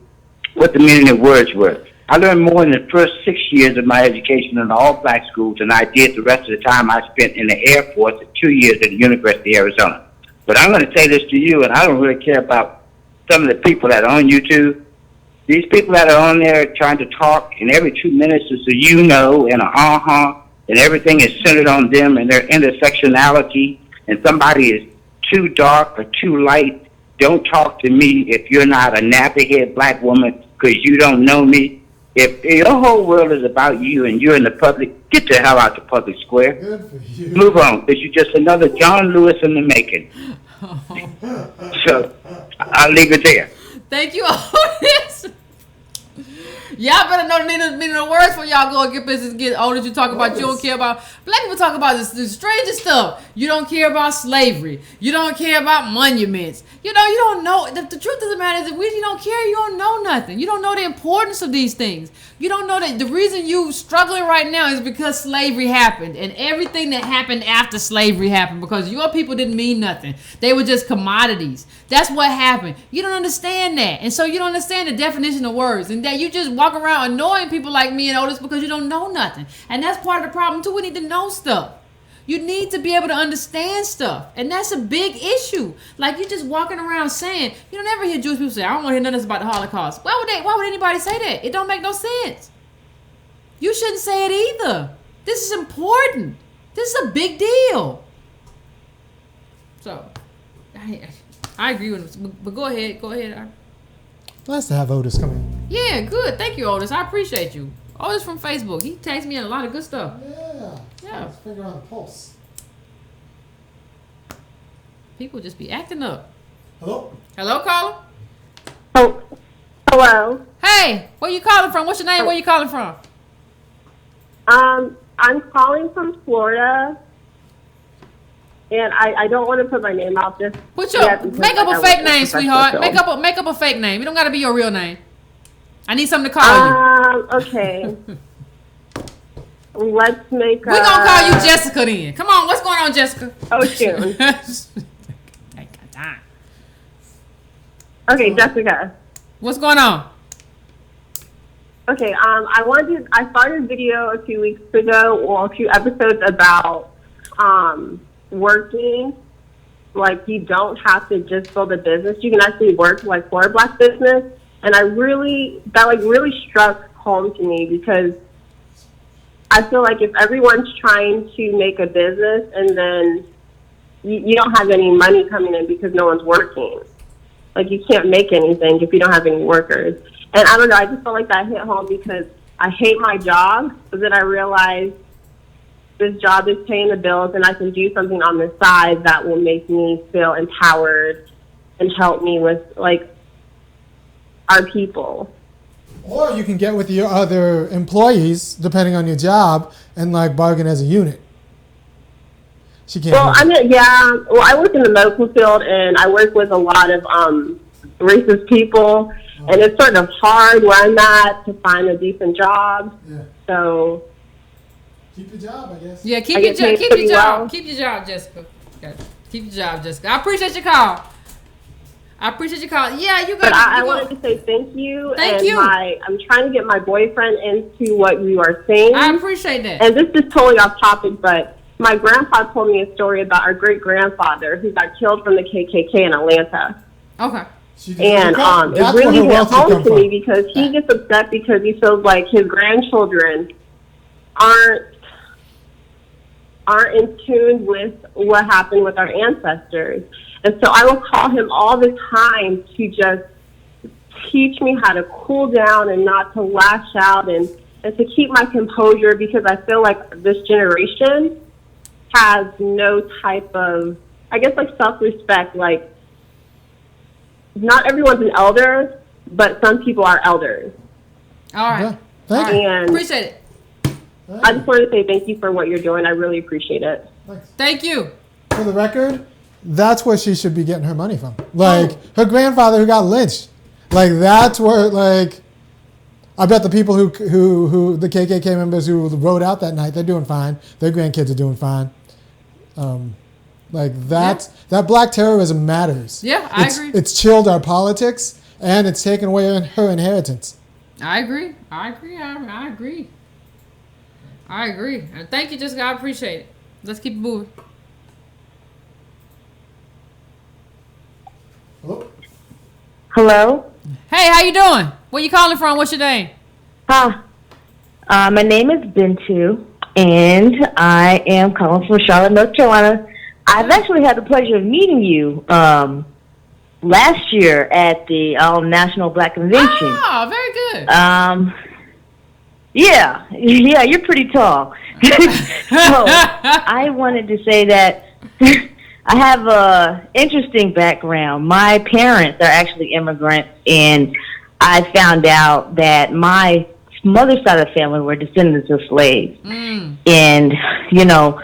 what the meaning of words were. I learned more in the first 6 years of my education in all black schools than I did the rest of the time I spent in the Air Force at 2 years at the University of Arizona. But I'm going to say this to you, and I don't really care about some of the people that are on YouTube. These people that are on there trying to talk, and every 2 minutes is a you know and a uh-huh, and everything is centered on them and their intersectionality, and somebody is too dark or too light. Don't talk to me if you're not a nappy-head black woman because you don't know me. If your whole world is about you and you're in the public, get the hell out the public square. Good for you. Move on, because you're just another John Lewis in the making. So, I'll leave it there. Thank you, Otis. Y'all better know the meaning of the words before y'all go and get business. Get Otis, you talk about you don't care about. Black people talk about the strangest stuff. You don't care about slavery. You don't care about monuments. You know, you don't know. The truth of the matter is, if you don't care, you don't know nothing. You don't know the importance of these things. You don't know that the reason you struggling right now is because slavery happened and everything that happened after slavery happened, because your people didn't mean nothing. They were just commodities. That's what happened. You don't understand that. And so you don't understand the definition of words, and that you just walk around annoying people like me and Otis because you don't know nothing. And that's part of the problem too. We need to know stuff. You need to be able to understand stuff. And that's a big issue. Like, you just walking around saying, you don't ever hear Jewish people say, I don't want to hear nothing about the Holocaust. Why would anybody say that? It don't make no sense. You shouldn't say it either. This is important. This is a big deal. So, I agree with him. But go ahead. Nice to have Otis come in. Yeah, good. Thank you, Otis. I appreciate you. Otis from Facebook. He tags me in a lot of good stuff. Yeah. Let's figure out the pulse. People just be acting up. Hello? Hello, caller? Oh, hello. Hey, where you calling from? What's your name? Where you calling from? I'm calling from Florida, and I don't want to put my name out there. Make up a fake name, sweetheart. Make up a fake name. It don't gotta be your real name. I need something to call you. Okay. Let's make. We're gonna call you Jessica then. Come on, what's going on, Jessica? Oh shoot. Okay, Jessica. What's going on? Okay, I started a video a few weeks ago, or a few episodes about working. Like, you don't have to just build a business. You can actually work like for a black business. And that really struck home to me, because I feel like if everyone's trying to make a business and then you don't have any money coming in because no one's working, like, you can't make anything if you don't have any workers. And I don't know, I just felt like that hit home because I hate my job, but then I realized this job is paying the bills and I can do something on the side that will make me feel empowered and help me with, like, our people. Or you can get with your other employees, depending on your job, and like bargain as a unit. She can't. Well, Well, I work in the medical field, and I work with a lot of racist people, and it's sort of hard where I'm at to find a decent job. Yeah. So keep your job, I guess. Yeah, keep your job. Keep your job, Jessica. Okay. Keep your job, Jessica. I appreciate your call. Yeah, you got. But I wanted to say thank you. Thank you. I'm trying to get my boyfriend into what you are saying. I appreciate that. And this is totally off topic, but my grandpa told me a story about our great grandfather who got killed from the KKK in Atlanta. Okay. And it really hit home to me because he gets upset because he feels like his grandchildren aren't in tune with what happened with our ancestors. And so I will call him all the time to just teach me how to cool down and not to lash out and to keep my composure, because I feel like this generation has no type of, I guess, like self-respect. Like, not everyone's an elder, but some people are elders. All right. Yeah. Thank you. And appreciate it. I just wanted to say thank you for what you're doing. I really appreciate it. Thanks. Thank you. For the record, that's where she should be getting her money from. Like, her grandfather who got lynched. Like, that's where, like, I bet the people who the KKK members who rode out that night, they're doing fine. Their grandkids are doing fine. Like that black terrorism matters. Yeah, I agree. It's chilled our politics and it's taken away her inheritance. I agree. I agree. And thank you, Jessica. I appreciate it. Let's keep it moving. Hello? Hey, how you doing? Where you calling from? What's your name? My name is Bintu, and I am calling from Charlotte, North Carolina. I've actually had the pleasure of meeting you last year at the National Black Convention. Oh, very good. Yeah, you're pretty tall. So I wanted to say that I have a interesting background. My parents are actually immigrants, and I found out that my mother's side of the family were descendants of slaves. And, you know,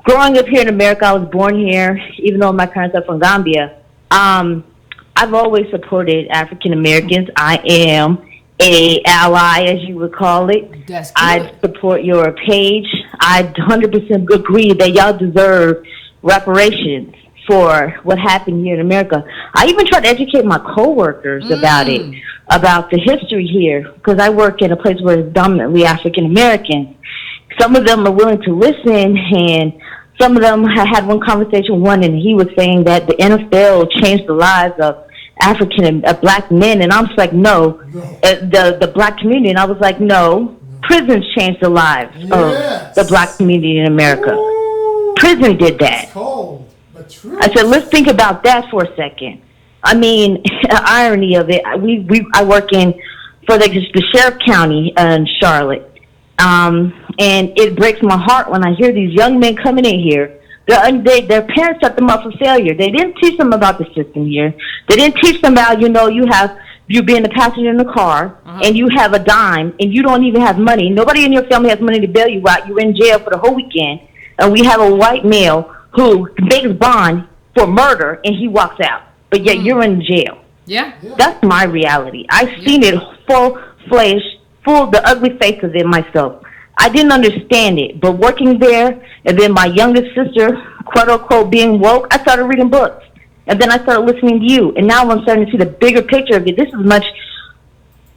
growing up here in America, I was born here, even though my parents are from Gambia. I've always supported African Americans. I am a ally, as you would call it. That's good. I support your page. I 100% agree that y'all deserve reparations for what happened here in America. I even try to educate my coworkers about it, about the history here, because I work in a place where it's dominantly African Americans. Some of them are willing to listen, and some of them, I had one conversation with one, and he was saying that the NFL changed the lives of African black men, and I was like, no. The black community, and I was like, no. Prisons changed the lives of the black community in America. Prison did that. Cold, but true. I said, let's think about that for a second. I mean, the irony of it. I work for the sheriff county in Charlotte, and it breaks my heart when I hear these young men coming in here. Their parents set them up for failure. They didn't teach them about the system here. They didn't teach them about, you being a passenger in the car, and you have a dime, and you don't even have money. Nobody in your family has money to bail you out. You're in jail for the whole weekend, and we have a white male who makes bond for murder, and he walks out. But yet you're in jail. Yeah. That's my reality. I've seen it full flesh, full the ugly face of it myself. I didn't understand it, but working there, and then my youngest sister, quote unquote, being woke, I started reading books. And then I started listening to you, and now I'm starting to see the bigger picture of it. This is much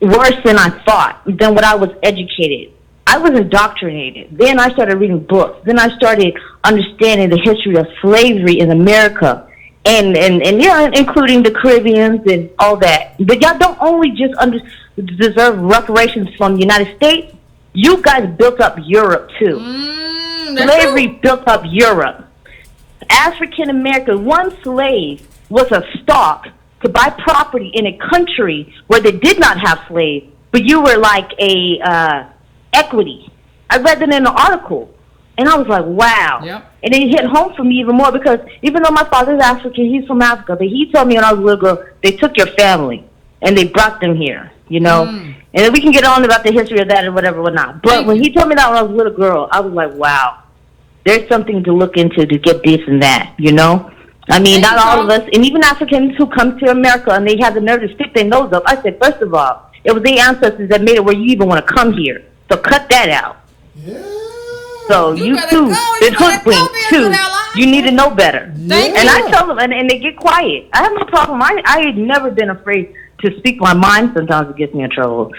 worse than I thought, than what I was educated. I was indoctrinated. Then I started reading books. Then I started understanding the history of slavery in America, and including the Caribbeans and all that. But y'all don't only just deserve reparations from the United States. You guys built up Europe too. Slavery built up Europe. African American, one slave was a stock to buy property in a country where they did not have slaves, but you were like a equity. I read that in an article, and I was like, wow. Yep. And it hit home for me even more because even though my father's African, he's from Africa, but he told me when I was a little girl, they took your family and they brought them here, And then we can get on about the history of that and whatnot. But when he told me that when I was a little girl, I was like, wow, there's something to look into to get this and that, I mean, not all of us, and even Africans who come to America and they have the nerve to stick their nose up. I said, first of all, it was the ancestors that made it where you even want to come here. So cut that out. Yeah. So you too, the hoodwink too. You need to know better. Thank you. And I tell them, and they get quiet. I have no problem. I had never been afraid to speak my mind. Sometimes it gets me in trouble.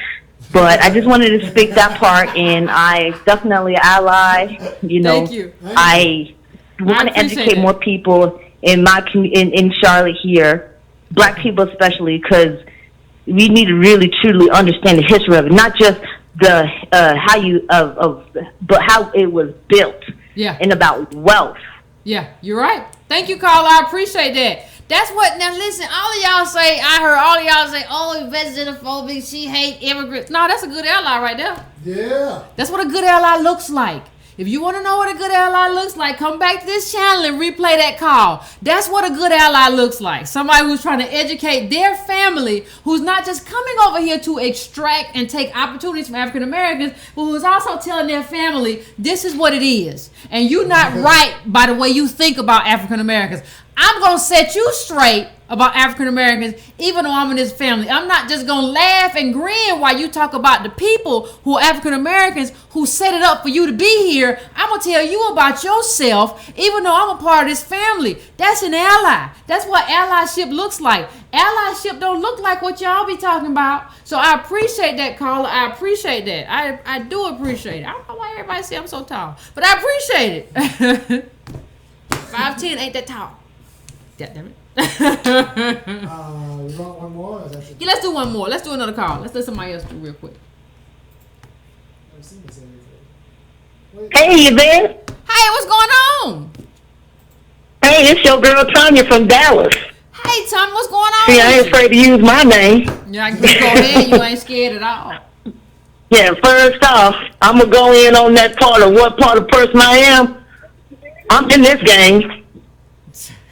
But I just wanted to speak that part, and I definitely ally. Thank you. I want to educate more people in in Charlotte here, black people especially, because we need to really truly understand the history of it, not just the but how it was built. Yeah. And about wealth. Yeah, you're right. Thank you, Carla. I appreciate that. That's what, now listen, all of y'all say, I heard all of y'all say, oh, Yvette's xenophobic, she hate immigrants. No, that's a good ally right there. Yeah. That's what a good ally looks like. If you want to know what a good ally looks like, come back to this channel and replay that call. That's what a good ally looks like. Somebody who's trying to educate their family, who's not just coming over here to extract and take opportunities from African Americans, but who's also telling their family, this is what it is. And you're not right by the way you think about African Americans. I'm going to set you straight about African Americans, even though I'm in this family. I'm not just gonna laugh and grin while you talk about the people who are African Americans who set it up for you to be here. I'm gonna tell you about yourself, even though I'm a part of this family. That's an ally. That's what allyship looks like. Allyship don't look like what y'all be talking about. So I appreciate that, caller. I appreciate that. I do appreciate it. I don't know why everybody say I'm so tall, but I appreciate it. 5'10" ain't that tall. God damn it. You want one more? Or Yeah, let's do one more. Let's do another call. Let's let somebody else do real quick. Hey, Yvette. Hey, what's going on? Hey, it's your girl Tanya from Dallas. Hey, Tom, what's going on? See, I ain't afraid to use my name. Yeah, you go ahead. You ain't scared at all. Yeah, first off, I'm going to go in on that part of what part of person I am. I'm in this game.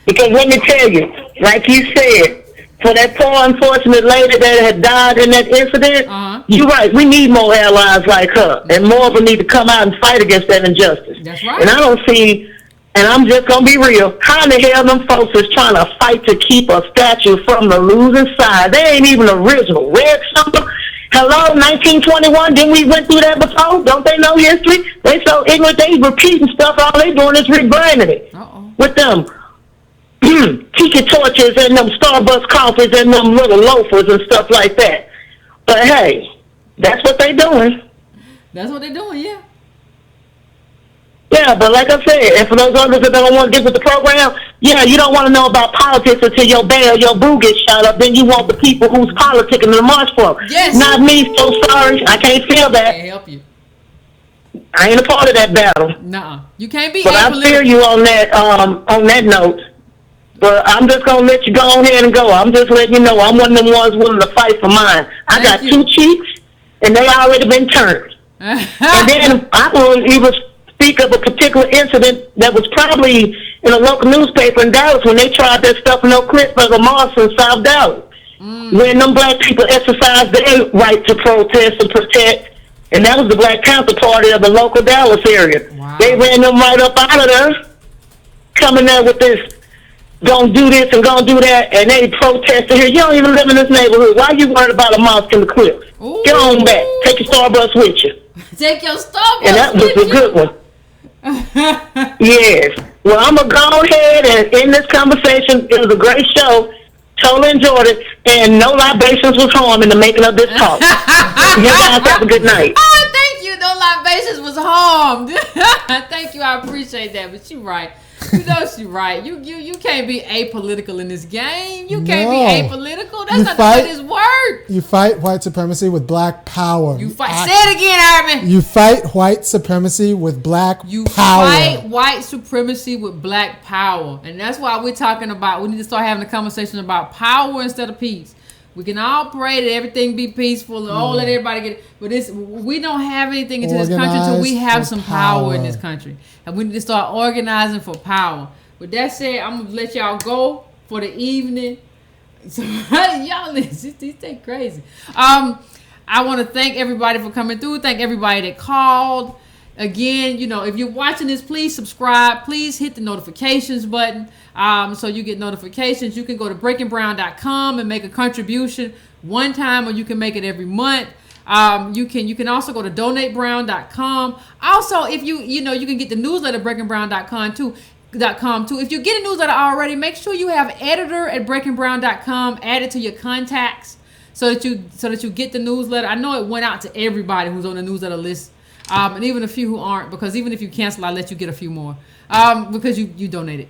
Because let me tell you, like you said, for that poor unfortunate lady that had died in that incident, you're right, we need more allies like her. And more of them need to come out and fight against that injustice. That's right. And I don't see, and I'm just going to be real, how in the hell them folks is trying to fight to keep a statue from the losing side? They ain't even original. Red something. Hello, 1921, didn't we went through that before? Don't they know history? They so ignorant, they repeating stuff, all they doing is rebranding it. With them tiki torches and them Starbucks coffees and them little loafers and stuff like that. But hey, that's what they doing. That's what they doing, yeah. Yeah, but like I said, and for those others that don't want to get with the program, yeah, you don't want to know about politics until your bear or your boo gets shot up. Then you want the people who's politicking in the march for. Yes. Not me, so sorry. I can't feel that. Can't help you. I ain't a part of that battle. Nuh-uh. You can't be But I feel you on that note. But I'm just going to let you go ahead and go. I'm just letting you know I'm one of them ones willing to fight for mine. I got 2 cheeks, and they already been turned. And then I will even speak of a particular incident that was probably in a local newspaper in Dallas when they tried that stuff in Oak Cliff of Moss in South Dallas. When them black people exercised their right to protest and protect, and that was the Black Panther Party of the local Dallas area. Wow. They ran them right up out of there, coming there with this, gonna do this and gonna do that, and they protested here. You don't even live in this neighborhood. Why you worried about a mosque in the cliff? Ooh. Get on back. Take your Starbucks with you. Take your Starbucks And that was with a you. good one. Yes. Well, I'm going to go ahead and end this conversation. It was a great show. Totally enjoyed it. And no libations was harmed in the making of this talk. You guys have a good night. Oh, thank you. No libations was harmed. Thank you. I appreciate that. But you're right. You know she's right. You can't be apolitical in this game. You can't be apolitical. That's not the way this works. You fight white supremacy with black power. You fight. Say it again, Armin. You fight white supremacy with black power. You fight white supremacy with black power. And that's why we're talking about, we need to start having a conversation about power instead of peace. We can all pray that everything be peaceful and let everybody get it. But we don't have anything into this country until we have some power in this country. And we need to start organizing for power. With that said, I'm going to let y'all go for the evening. So, y'all, these things crazy. I want to thank everybody for coming through. Thank everybody that called. Again, if you're watching this, please subscribe. Please hit the notifications button so you get notifications. You can go to breakingbrown.com and make a contribution one time, or you can make it every month. You can also go to donatebrown.com. Also, if you can get the newsletter breakingbrown.com too. If you get a newsletter already, make sure you have editor at breakingbrown.com added to your contacts so that you get the newsletter. I know it went out to everybody who's on the newsletter list. And even a few who aren't, because even if you cancel, I'll let you get a few more because you donated.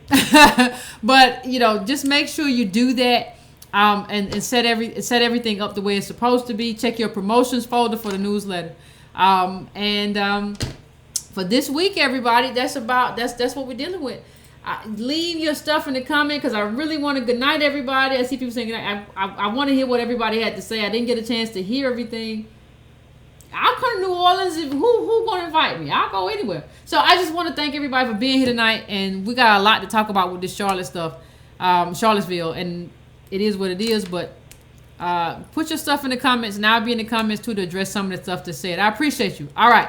But just make sure you do that and set everything up the way it's supposed to be. Check your promotions folder for the newsletter. For this week, everybody, that's what we're dealing with. Leave your stuff in the comment because I really want to good night, everybody. I see people saying I want to hear what everybody had to say. I didn't get a chance to hear everything. I'll come to New Orleans. Who gonna invite me? I'll go anywhere. So I just want to thank everybody for being here tonight, and we got a lot to talk about with this Charlottesville, and it is what it is. But put your stuff in the comments, and I'll be in the comments too to address some of the stuff that's said. I appreciate you. All right.